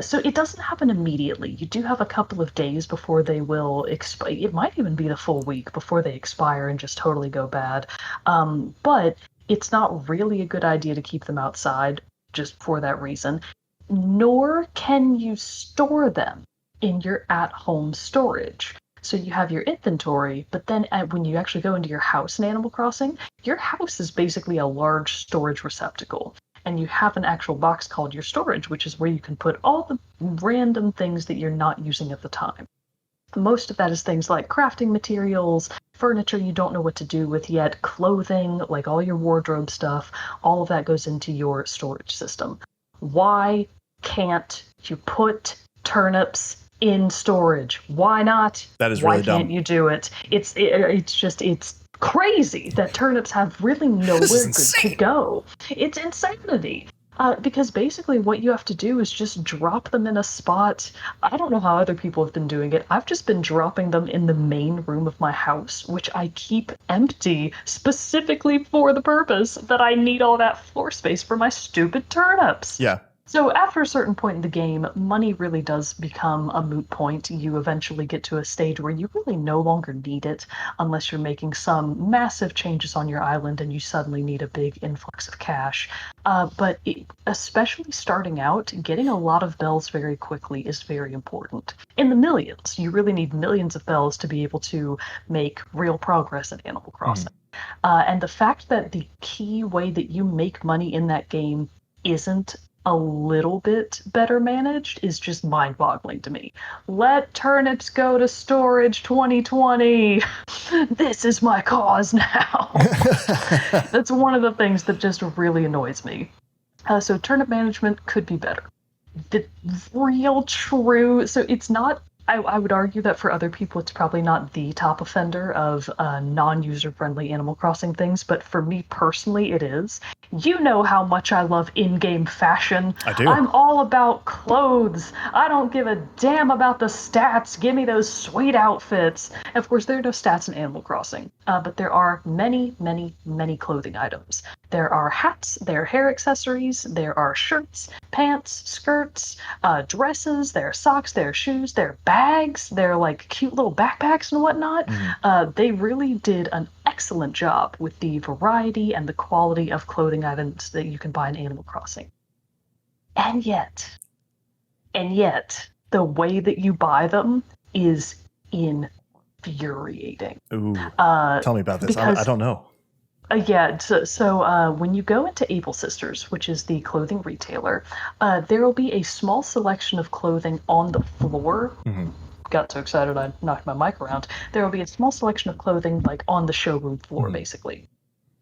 So it doesn't happen immediately. You do have a couple of days before they will expire. It might even be the full week before they expire and just totally go bad. But it's not really a good idea to keep them outside just for that reason. Nor can you store them in your at-home storage. So you have your inventory, but then when you actually go into your house in Animal Crossing, your house is basically a large storage receptacle. And you have an actual box called your storage, which is where you can put all the random things that you're not using at the time. Most of that is things like crafting materials, furniture you don't know what to do with yet, clothing, like all your wardrobe stuff, all of that goes into your storage system. Why can't you put turnips in storage? Why not? That is Why really dumb. can't you do it? It's crazy that turnips have really nowhere to go. It's insanity. Because basically what you have to do is just drop them in a spot. I don't know how other people have been doing it. I've just been dropping them in the main room of my house, which I keep empty specifically for the purpose that I need all that floor space for my stupid turnips. Yeah. So after a certain point in the game, money really does become a moot point. You eventually get to a stage where you really no longer need it unless you're making some massive changes on your island and you suddenly need a big influx of cash. But especially starting out, getting a lot of bells very quickly is very important. In the millions, you really need millions of bells to be able to make real progress in Animal Crossing. And the fact that the key way that you make money in that game isn't a little bit better managed is just mind-boggling to me. Let turnips go to storage 2020. This is my cause now. That's one of the things that just really annoys me. So turnip management could be better. The real true, so it's not, I would argue that for other people it's probably not the top offender of non-user friendly Animal Crossing things, but for me personally it is. You know how much I love in-game fashion. I do. I'm all about clothes. I don't give a damn about the stats. Give me those sweet outfits. And of course, there are no stats in Animal Crossing, but there are many, many, many clothing items. There are hats, there are hair accessories, there are shirts, pants, skirts, dresses, there are socks, there are shoes, there are bags, there are like cute little backpacks and whatnot. They really did an excellent job with the variety and the quality of clothing items that you can buy in Animal Crossing. And yet, the way that you buy them is infuriating. Ooh, tell me about this. I don't know. So when you go into Able Sisters, which is the clothing retailer, there will be a small selection of clothing on the floor. Got so excited I knocked my mic around. There will be a small selection of clothing like on the showroom floor, basically.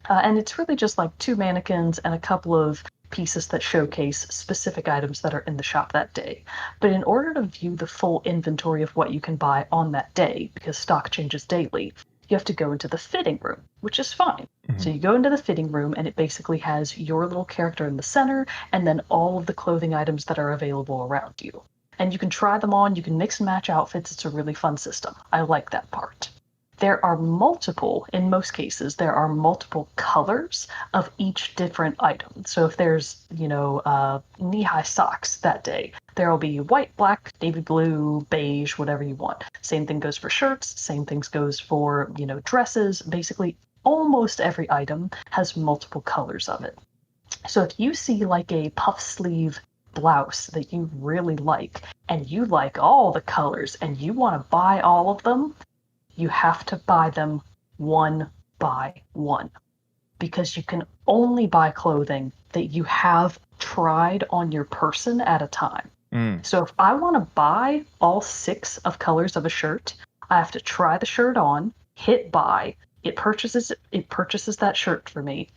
And it's really just like 2 mannequins and a couple of pieces that showcase specific items that are in the shop that day. But in order to view the full inventory of what you can buy on that day, because stock changes daily, you have to go into the fitting room, which is fine. So you go into the fitting room and it basically has your little character in the center and then all of the clothing items that are available around you. And you can try them on, you can mix and match outfits. It's a really fun system. I like that part. There are multiple, in most cases, there are multiple colors of each different item. So if there's, knee-high socks that day, there will be white, black, navy blue, beige, whatever you want. Same thing goes for shirts, same thing goes for, dresses. Basically, almost every item has multiple colors of it. So if you see like a puff sleeve blouse that you really like, and you like all the colors, and you want to buy all of them, you have to buy them one by one, because you can only buy clothing that you have tried on your person at a time. So if I want to buy all 6 of colors of a shirt, I have to try the shirt on, hit buy. it purchases that shirt for me,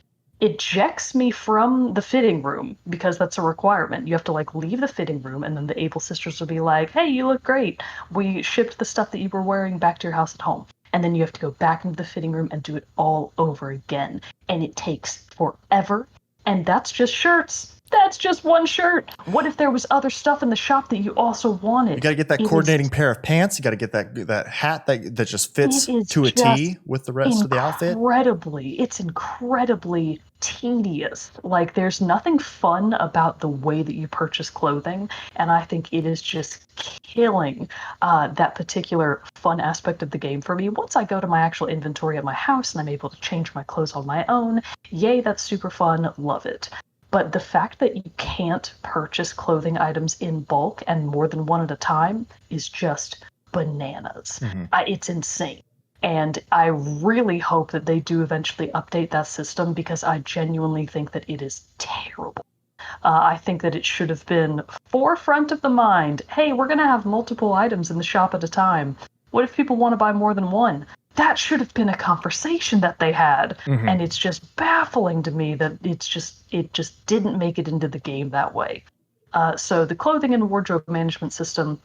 ejects me from the fitting room because that's a requirement. You have to like leave the fitting room, and then the Able sisters will be like, "Hey, you look great. We shipped the stuff that you were wearing back to your house at home." And then you have to go back into the fitting room and do it all over again. And it takes forever. And that's just shirts. That's just one shirt. What if there was other stuff in the shop that you also wanted? You got to get that coordinating pair of pants. You got to get that hat that just fits to a T with the rest of the outfit. It's incredibly tedious. Like, there's nothing fun about the way that you purchase clothing, and I think it is just killing that particular fun aspect of the game for me. Once I go to my actual inventory at my house and I'm able to change my clothes on my own, yay, that's super fun. Love it. But the fact that you can't purchase clothing items in bulk and more than one at a time is just bananas. It's insane. And I really hope that they do eventually update that system, because I genuinely think that it is terrible. I think that it should have been forefront of the mind. Hey, we're going to have multiple items in the shop at a time. What if people want to buy more than one? That should have been a conversation that they had. And it's just baffling to me that it just didn't make it into the game that way. So the clothing and wardrobe management system,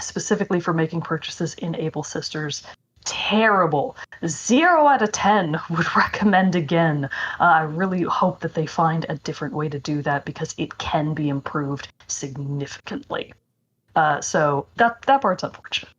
specifically for making purchases in Able Sisters, terrible. 0 out of 10 would recommend again. I really hope that they find a different way to do that, because it can be improved significantly. So that part's unfortunate.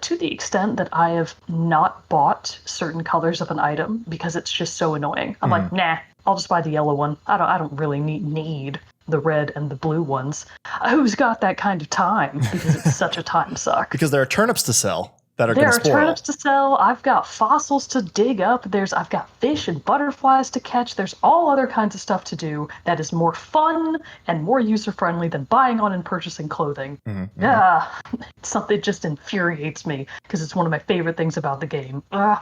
To the extent that I have not bought certain colors of an item because it's just so annoying. I'm like, nah, I'll just buy the yellow one. I don't really need the red and the blue ones. Who's got that kind of time? Because it's such a time suck. Because there are turnips to sell that are going to spoil. There are turnips to sell. I've got fossils to dig up. I've got fish and butterflies to catch. There's all other kinds of stuff to do that is more fun and more user-friendly than buying on and purchasing clothing. Something just infuriates me, because it's one of my favorite things about the game. Yeah,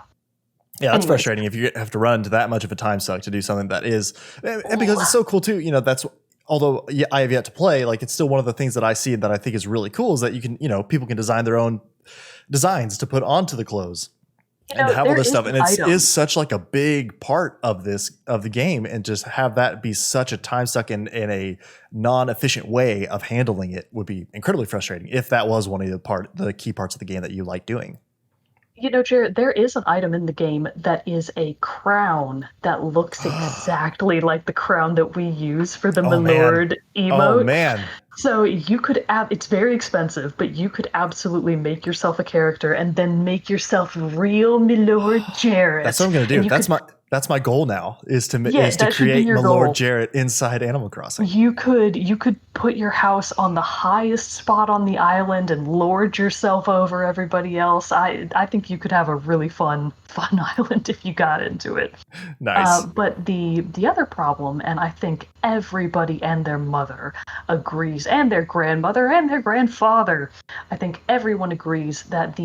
that's frustrating if you have to run to that much of a time suck to do something that is, and because it's so cool too. That's, although I have yet to play, like, it's still one of the things that I see that I think is really cool, is that you can, people can design their own designs to put onto the clothes and have all this stuff. And it is such like a big part of the game, and just have that be such a time suck in a non-efficient way of handling it would be incredibly frustrating, if that was one of the key parts of the game that you like doing. Jared, there is an item in the game that is a crown that looks exactly like the crown that we use for the Milord emote. Oh, man. So you could it's very expensive, but you could absolutely make yourself a character and then make yourself real Milord Jarrett. That's what I'm going to do. That's my goal now, is to create Milord Jarrett inside Animal Crossing. You could put your house on the highest spot on the island and lord yourself over everybody else. I think you could have a really fun island if you got into it. Nice. But the other problem, and I think everybody and their mother agrees, and their grandmother and their grandfather, I think everyone agrees that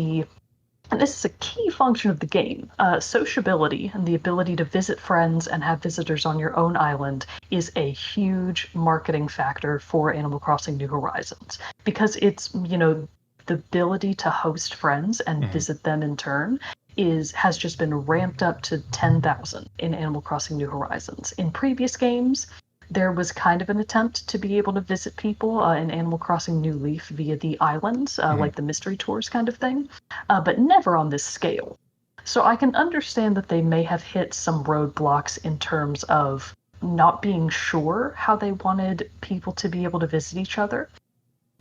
and this is a key function of the game. Sociability and the ability to visit friends and have visitors on your own island is a huge marketing factor for Animal Crossing New Horizons, because it's, the ability to host friends and visit them in turn has just been ramped up to 10,000 in Animal Crossing New Horizons. In previous games, there was kind of an attempt to be able to visit people in Animal Crossing New Leaf via the islands, like the mystery tours kind of thing, but never on this scale. So I can understand that they may have hit some roadblocks in terms of not being sure how they wanted people to be able to visit each other.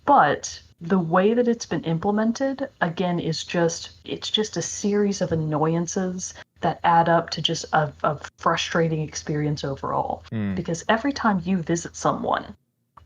But the way that it's been implemented, again, it's just a series of annoyances that add up to just a frustrating experience overall. Because every time you visit someone,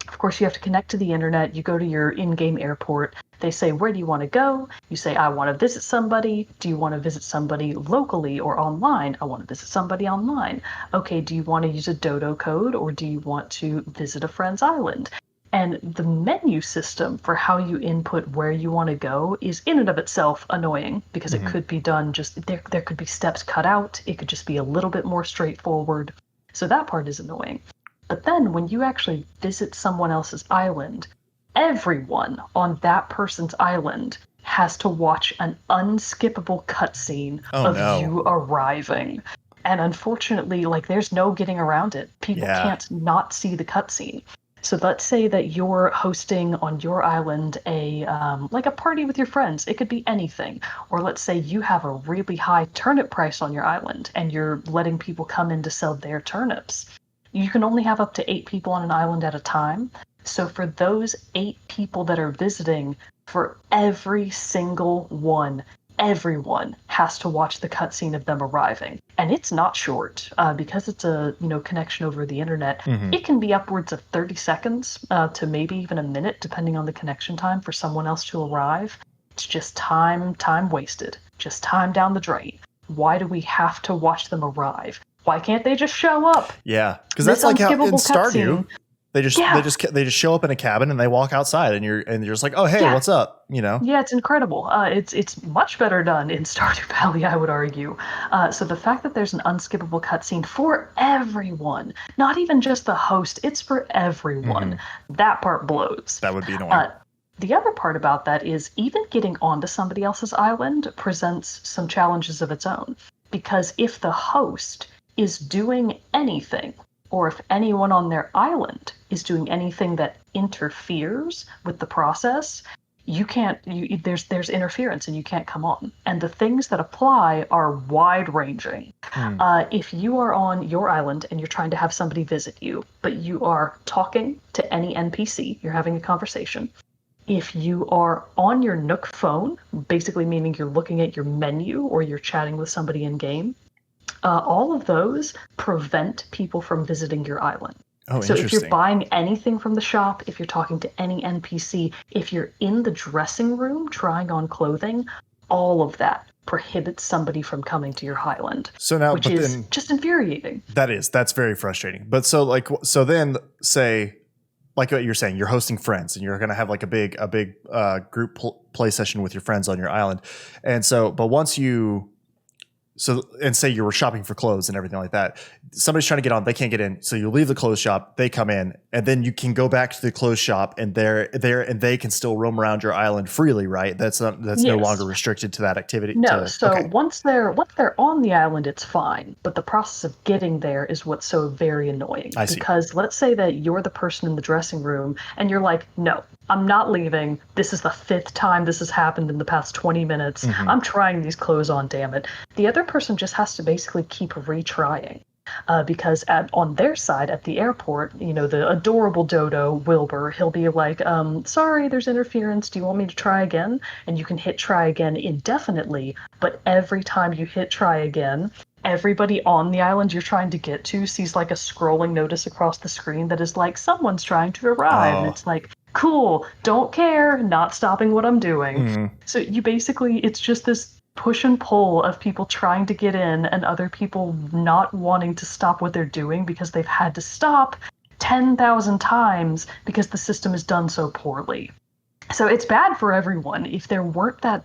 of course, you have to connect to the internet. You go to your in-game airport. They say, where do you want to go? You say, I want to visit somebody. Do you want to visit somebody locally or online? I want to visit somebody online. Okay, do you want to use a dodo code, or do you want to visit a friend's island? And the menu system for how you input where you want to go is in and of itself annoying, because it could be done there could be steps cut out. It could just be a little bit more straightforward. So that part is annoying. But then when you actually visit someone else's island, everyone on that person's island has to watch an unskippable cutscene Oh of no. you arriving. And unfortunately, like there's no getting around it. People Yeah. can't not see the cutscene. So let's say that you're hosting on your island a like a party with your friends. It could be anything. Or let's say you have a really high turnip price on your island and you're letting people come in to sell their turnips. You can only have up to 8 people on an island at a time. So for those 8 people that are visiting, for every single one, everyone has to watch the cutscene of them arriving, and it's not short because it's a connection over the internet. Hmm. It can be upwards of 30 seconds to maybe even a minute, depending on the connection time for someone else to arrive. It's just time wasted, just time down the drain. Why do we have to watch them arrive? Why can't they just show up? Yeah, because This that's like how in unskippable Stardew cutscene. Yeah, they just show up in a cabin and they walk outside and you're just like, oh hey, yeah, what's up? You know. yeah, it's incredible. It's much better done in Stardew Valley, I would argue. So the fact that there's an unskippable cutscene for everyone, not even just the host, it's for everyone. Hmm. That part blows. That would be annoying. Uh, the other part about that is even getting onto somebody else's island presents some challenges of its own. Because if the host is doing anything, or if anyone on their island is doing anything that interferes with the process, you can't there's interference and you can't come on, and the things that apply are wide ranging. Hmm. If you are on your island and you're trying to have somebody visit you, but you are talking to any npc, you're having a conversation. If you are on your Nook phone, basically meaning you're looking at your menu or you're chatting with somebody in game, all of those prevent people from visiting your island. Oh, So if you're interesting. buying anything from the shop, if you're talking to any NPC, if you're in the dressing room trying on clothing, all of that prohibits somebody from coming to your island, So now, which but is then just infuriating. that's very frustrating. But so then say like what you're saying, you're hosting friends and you're going to have like a big group play session with your friends on your island, and so but once you so and say you were shopping for clothes and everything like that, somebody's trying to get on, they can't get in, so you leave the clothes shop, they come in, and then you can go back to the clothes shop and they're there and they can still roam around your island freely, right? That's no longer Yes. restricted to that activity. No, To so okay. once they're on the island, it's fine. But the process of getting there is what's so very annoying. I see. Because let's say that you're the person in the dressing room and you're like, no, I'm not leaving. This is the 5th time this has happened in the past 20 minutes. Hmm. I'm trying these clothes on, damn it. The other person just has to basically keep retrying. Because on their side at the airport, the adorable dodo Wilbur, he'll be like, sorry, there's interference. Do you want me to try again? And you can hit try again indefinitely. But every time you hit try again, everybody on the island you're trying to get to sees like a scrolling notice across the screen that is like, someone's trying to arrive. And Oh. it's like, cool, don't care, not stopping what I'm doing. Mhm. So it's just this push and pull of people trying to get in and other people not wanting to stop what they're doing because they've had to stop 10,000 times because the system is done so poorly. So it's bad for everyone. If there weren't that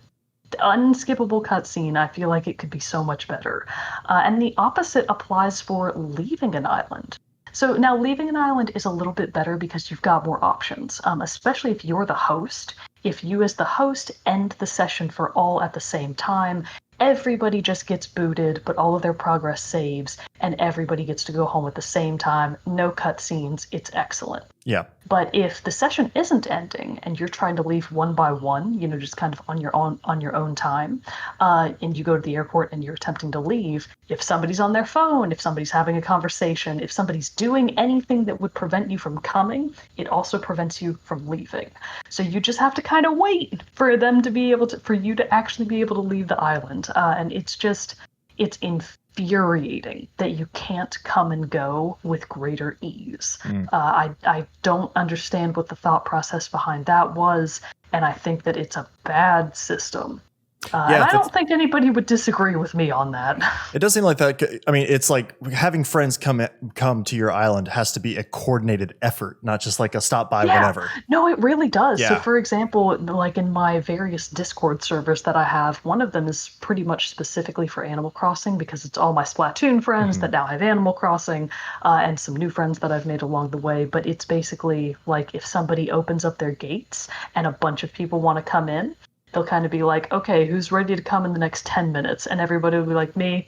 unskippable cutscene, I feel like it could be so much better. And the opposite applies for leaving an island. So now leaving an island is a little bit better because you've got more options, especially if you're the host. If you, as the host, end the session for all at the same time, everybody just gets booted, but all of their progress saves, and everybody gets to go home at the same time. No cutscenes. It's excellent. Yeah. But if the session isn't ending and you're trying to leave one by one, just kind of on your own time, and you go to the airport and you're attempting to leave, if somebody's on their phone, if somebody's having a conversation, if somebody's doing anything that would prevent you from coming, it also prevents you from leaving. So you just have to kind of wait for them to be able to, for you to actually be able to leave the island, and it's infuriating that you can't come and go with greater ease. I don't understand what the thought process behind that was, and I think that it's a bad system. And I don't think anybody would disagree with me on that. It does seem like that. I mean, it's like having friends come to your island has to be a coordinated effort, not just like a stop by whenever. No, it really does. Yeah. So, for example, like in my various Discord servers that I have, one of them is pretty much specifically for Animal Crossing because it's all my Splatoon friends that now have Animal Crossing, and some new friends that I've made along the way. But it's basically like if somebody opens up their gates and a bunch of people want to come in, they'll kind of be like, okay, who's ready to come in the next 10 minutes? And everybody will be like, me.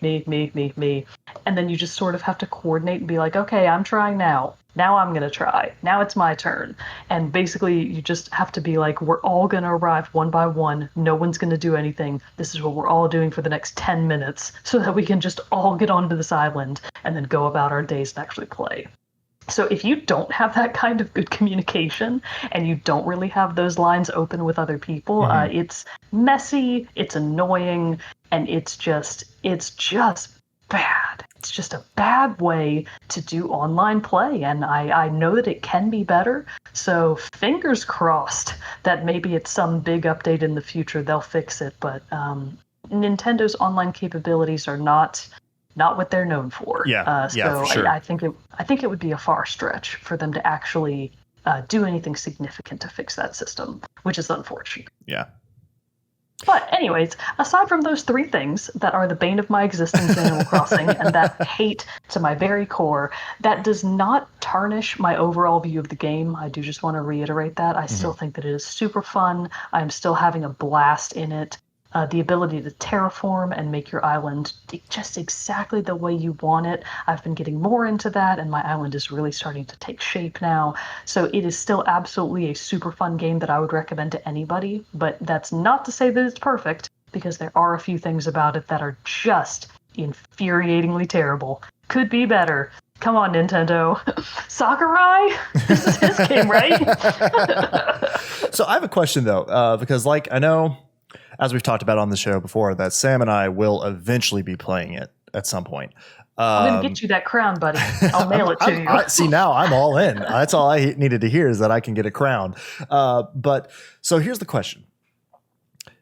And then you just sort of have to coordinate and be like, okay, I'm trying now. Now I'm going to try. Now it's my turn. And basically, you just have to be like, we're all going to arrive one by one. No one's going to do anything. This is what we're all doing for the next 10 minutes so that we can just all get onto this island and then go about our days and actually play. So if you don't have that kind of good communication and you don't really have those lines open with other people, it's messy, it's annoying, and it's just bad. It's just a bad way to do online play, and I know that it can be better. So fingers crossed that maybe it's some big update in the future they'll fix it. But Nintendo's online capabilities are not what they're known for. For sure. I think it would be a far stretch for them to actually do anything significant to fix that system, which is unfortunate. Yeah. But anyways, aside from those three things that are the bane of my existence in Animal Crossing and that hate to my very core, that does not tarnish my overall view of the game. I do just want to reiterate that. I still think that it is super fun. I'm still having a blast in it. The ability to terraform and make your island just exactly the way you want it. I've been getting more into that, and my island is really starting to take shape now. So it is still absolutely a super fun game that I would recommend to anybody, but that's not to say that it's perfect, because there are a few things about it that are just infuriatingly terrible. Could be better. Come on, Nintendo. Sakurai? This is his game, right? So I have a question, though, because I know, as we've talked about on the show before, that Sam and I will eventually be playing it at some point. I'm going to get you that crown, buddy. I'll mail it to you. See, now I'm all in. That's all I needed to hear, is that I can get a crown. But so here's the question.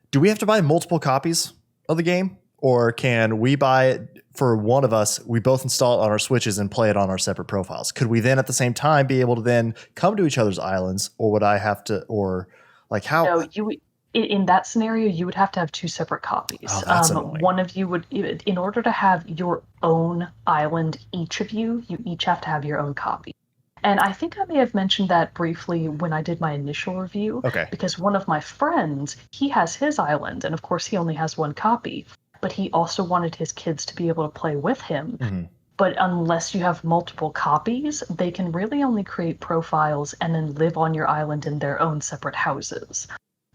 Do we have to buy multiple copies of the game? Or can we buy it for one of us, we both install it on our Switches and play it on our separate profiles? Could we then at the same time be able to then come to each other's islands? Or would I have to, or like how? No, you would. In that scenario, you would have to have two separate copies. Oh, that's annoying. One of you would, in order to have your own island, each of you each have to have your own copy. And I think I may have mentioned that briefly when I did my initial review. Okay. Because one of my friends, he has his island, and of course he only has one copy, but he also wanted his kids to be able to play with him. Mm-hmm. But unless you have multiple copies, they can really only create profiles and then live on your island in their own separate houses.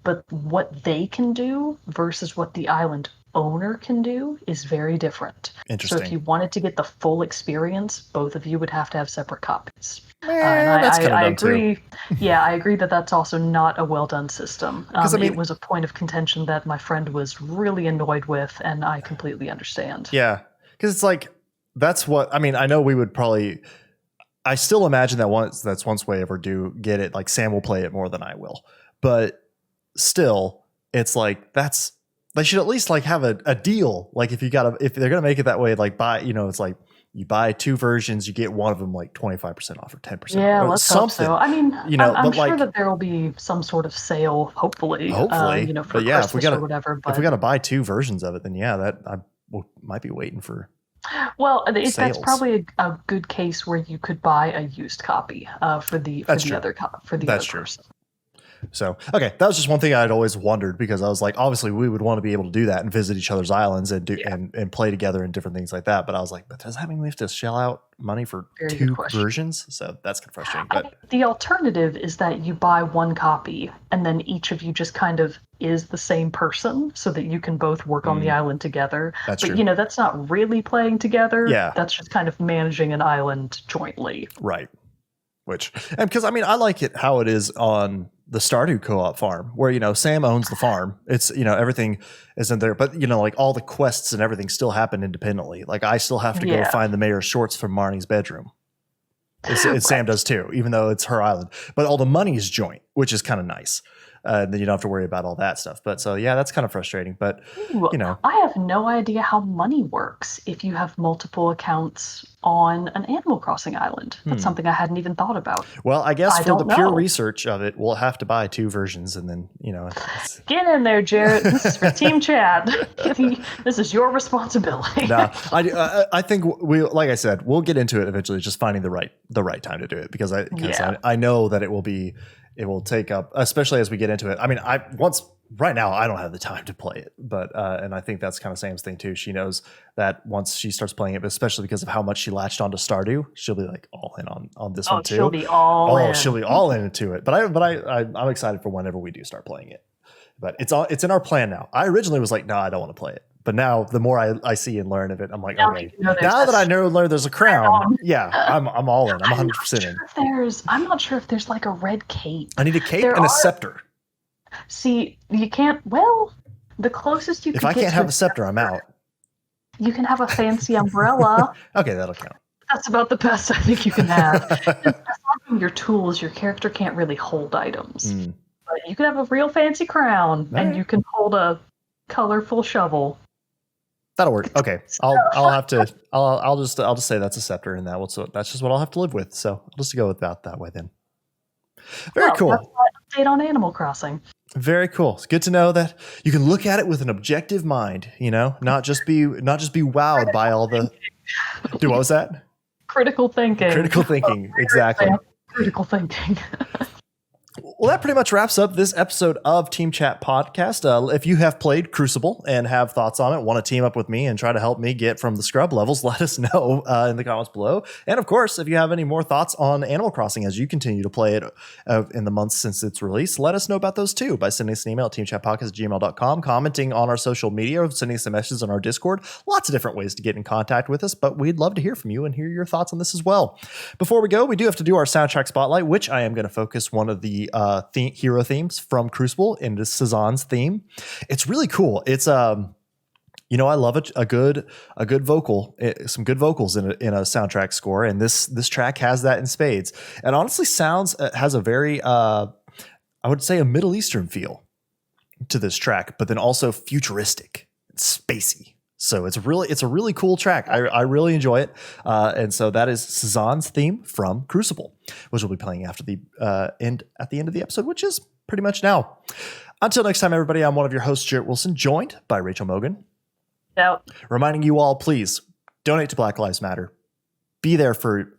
But what they can do versus what the island owner can do is very different. Interesting. So if you wanted to get the full experience, both of you would have to have separate copies. And I agree. Yeah, I agree that that's also not a well done system. It was a point of contention that my friend was really annoyed with, and I completely understand. Yeah, because it's that's what, I know we would probably, I still imagine that that's once we ever do get it, Sam will play it more than I will. But still, it's they should at least have a deal. If they're gonna make it that way, buy, it's you buy two versions, you get one of them 25% off or 10%. Yeah, or let's something. hope so. I'm sure that there will be some sort of sale, hopefully, for Christmas or whatever. But if we got to buy two versions of it, then that I might be waiting for. Well, that's probably a good case where you could buy a used copy for the other person. So, okay, that was just one thing I'd always wondered, because I was obviously we would want to be able to do that and visit each other's islands and do and play together and different things like that. But I was but does that mean we have to shell out money for two versions? So that's kind of frustrating. But the alternative is that you buy one copy and then each of you just kind of is the same person so that you can both work on the island together. That's true. But that's not really playing together. Yeah. That's just kind of managing an island jointly. Right. Because I like it how it is on the Stardew co-op farm, where Sam owns the farm. It's everything is in there, but all the quests and everything still happen independently. I still have to go find the mayor's shorts from Marnie's bedroom. Sam does too, even though it's her island. But all the money is joint, which is kind of nice. Then you don't have to worry about all that stuff. But so that's kind of frustrating. But I have no idea how money works if you have multiple accounts on an Animal Crossing island. That's something I hadn't even thought about. Well, I guess for the pure research of it, we'll have to buy two versions, and then get in there, Jarrett. This is for Team Chad. This is your responsibility. No, I think like I said, we'll get into it eventually. Just finding the right time to do it, because I know that it will be it will take up, especially as we get into it. I mean, right now I don't have the time to play it, but and I think that's kind of Sam's thing too. She knows that once she starts playing it, especially because of how much she latched onto Stardew, she'll be like all in on this one too. She'll be all in. She'll be all into it. I'm excited for whenever we do start playing it. But it's in our plan now. I originally was like, no, I don't want to play it. But now the more I see and learn of it, I'm like, okay. Now that I learn there's a crown, yeah, I'm all in. I'm 100% in. I'm not sure if there's like a red cape. I need a cape and a scepter. See, you can't. Well, the closest you can. If I can't have a scepter, I'm out. You can have a fancy umbrella. Okay, that'll count. That's about the best I think you can have. Aside from your tools, your character can't really hold items. But you can have a real fancy crown, and you can hold a colorful shovel. That'll work. Okay, I'll just say that's a scepter, and that's just what I'll have to live with. So I'll just go with that way then. Very cool. That's my update on Animal Crossing. Very cool. It's good to know that you can look at it with an objective mind. Not just be wowed by all the. Dude, what was that? Critical thinking. Critical thinking. Exactly. Critical thinking. Well, that pretty much wraps up this episode of Team Chat Podcast. If you have played Crucible and have thoughts on it, want to team up with me and try to help me get from the scrub levels, let us know in the comments below. And of course, if you have any more thoughts on Animal Crossing as you continue to play it in the months since its release, let us know about those too by sending us an email at teamchatpodcast@gmail.com, commenting on our social media, sending us a message on our Discord. Lots of different ways to get in contact with us, but we'd love to hear from you and hear your thoughts on this as well. Before we go, we do have to do our soundtrack spotlight, which I am going to focus one of the hero themes from Crucible into Cezanne's theme. It's really cool. It's I love a good vocal, some good vocals in a soundtrack score, and this track has that in spades. And honestly, has a very I would say a Middle Eastern feel to this track, but then also futuristic, it's spacey. So it's a really cool track. I really enjoy it. And so that is Cezanne's theme from Crucible, which we'll be playing after the end of the episode, which is pretty much now. Until next time, everybody, I'm one of your hosts, Jarrett Wilson, joined by Rachel Mogan. Out. Reminding you all, please donate to Black Lives Matter. Be there for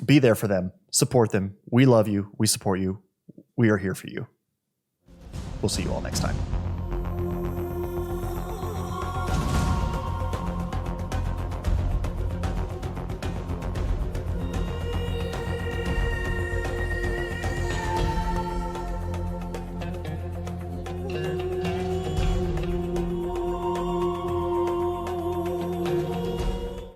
them. Support them. We love you. We support you. We are here for you. We'll see you all next time.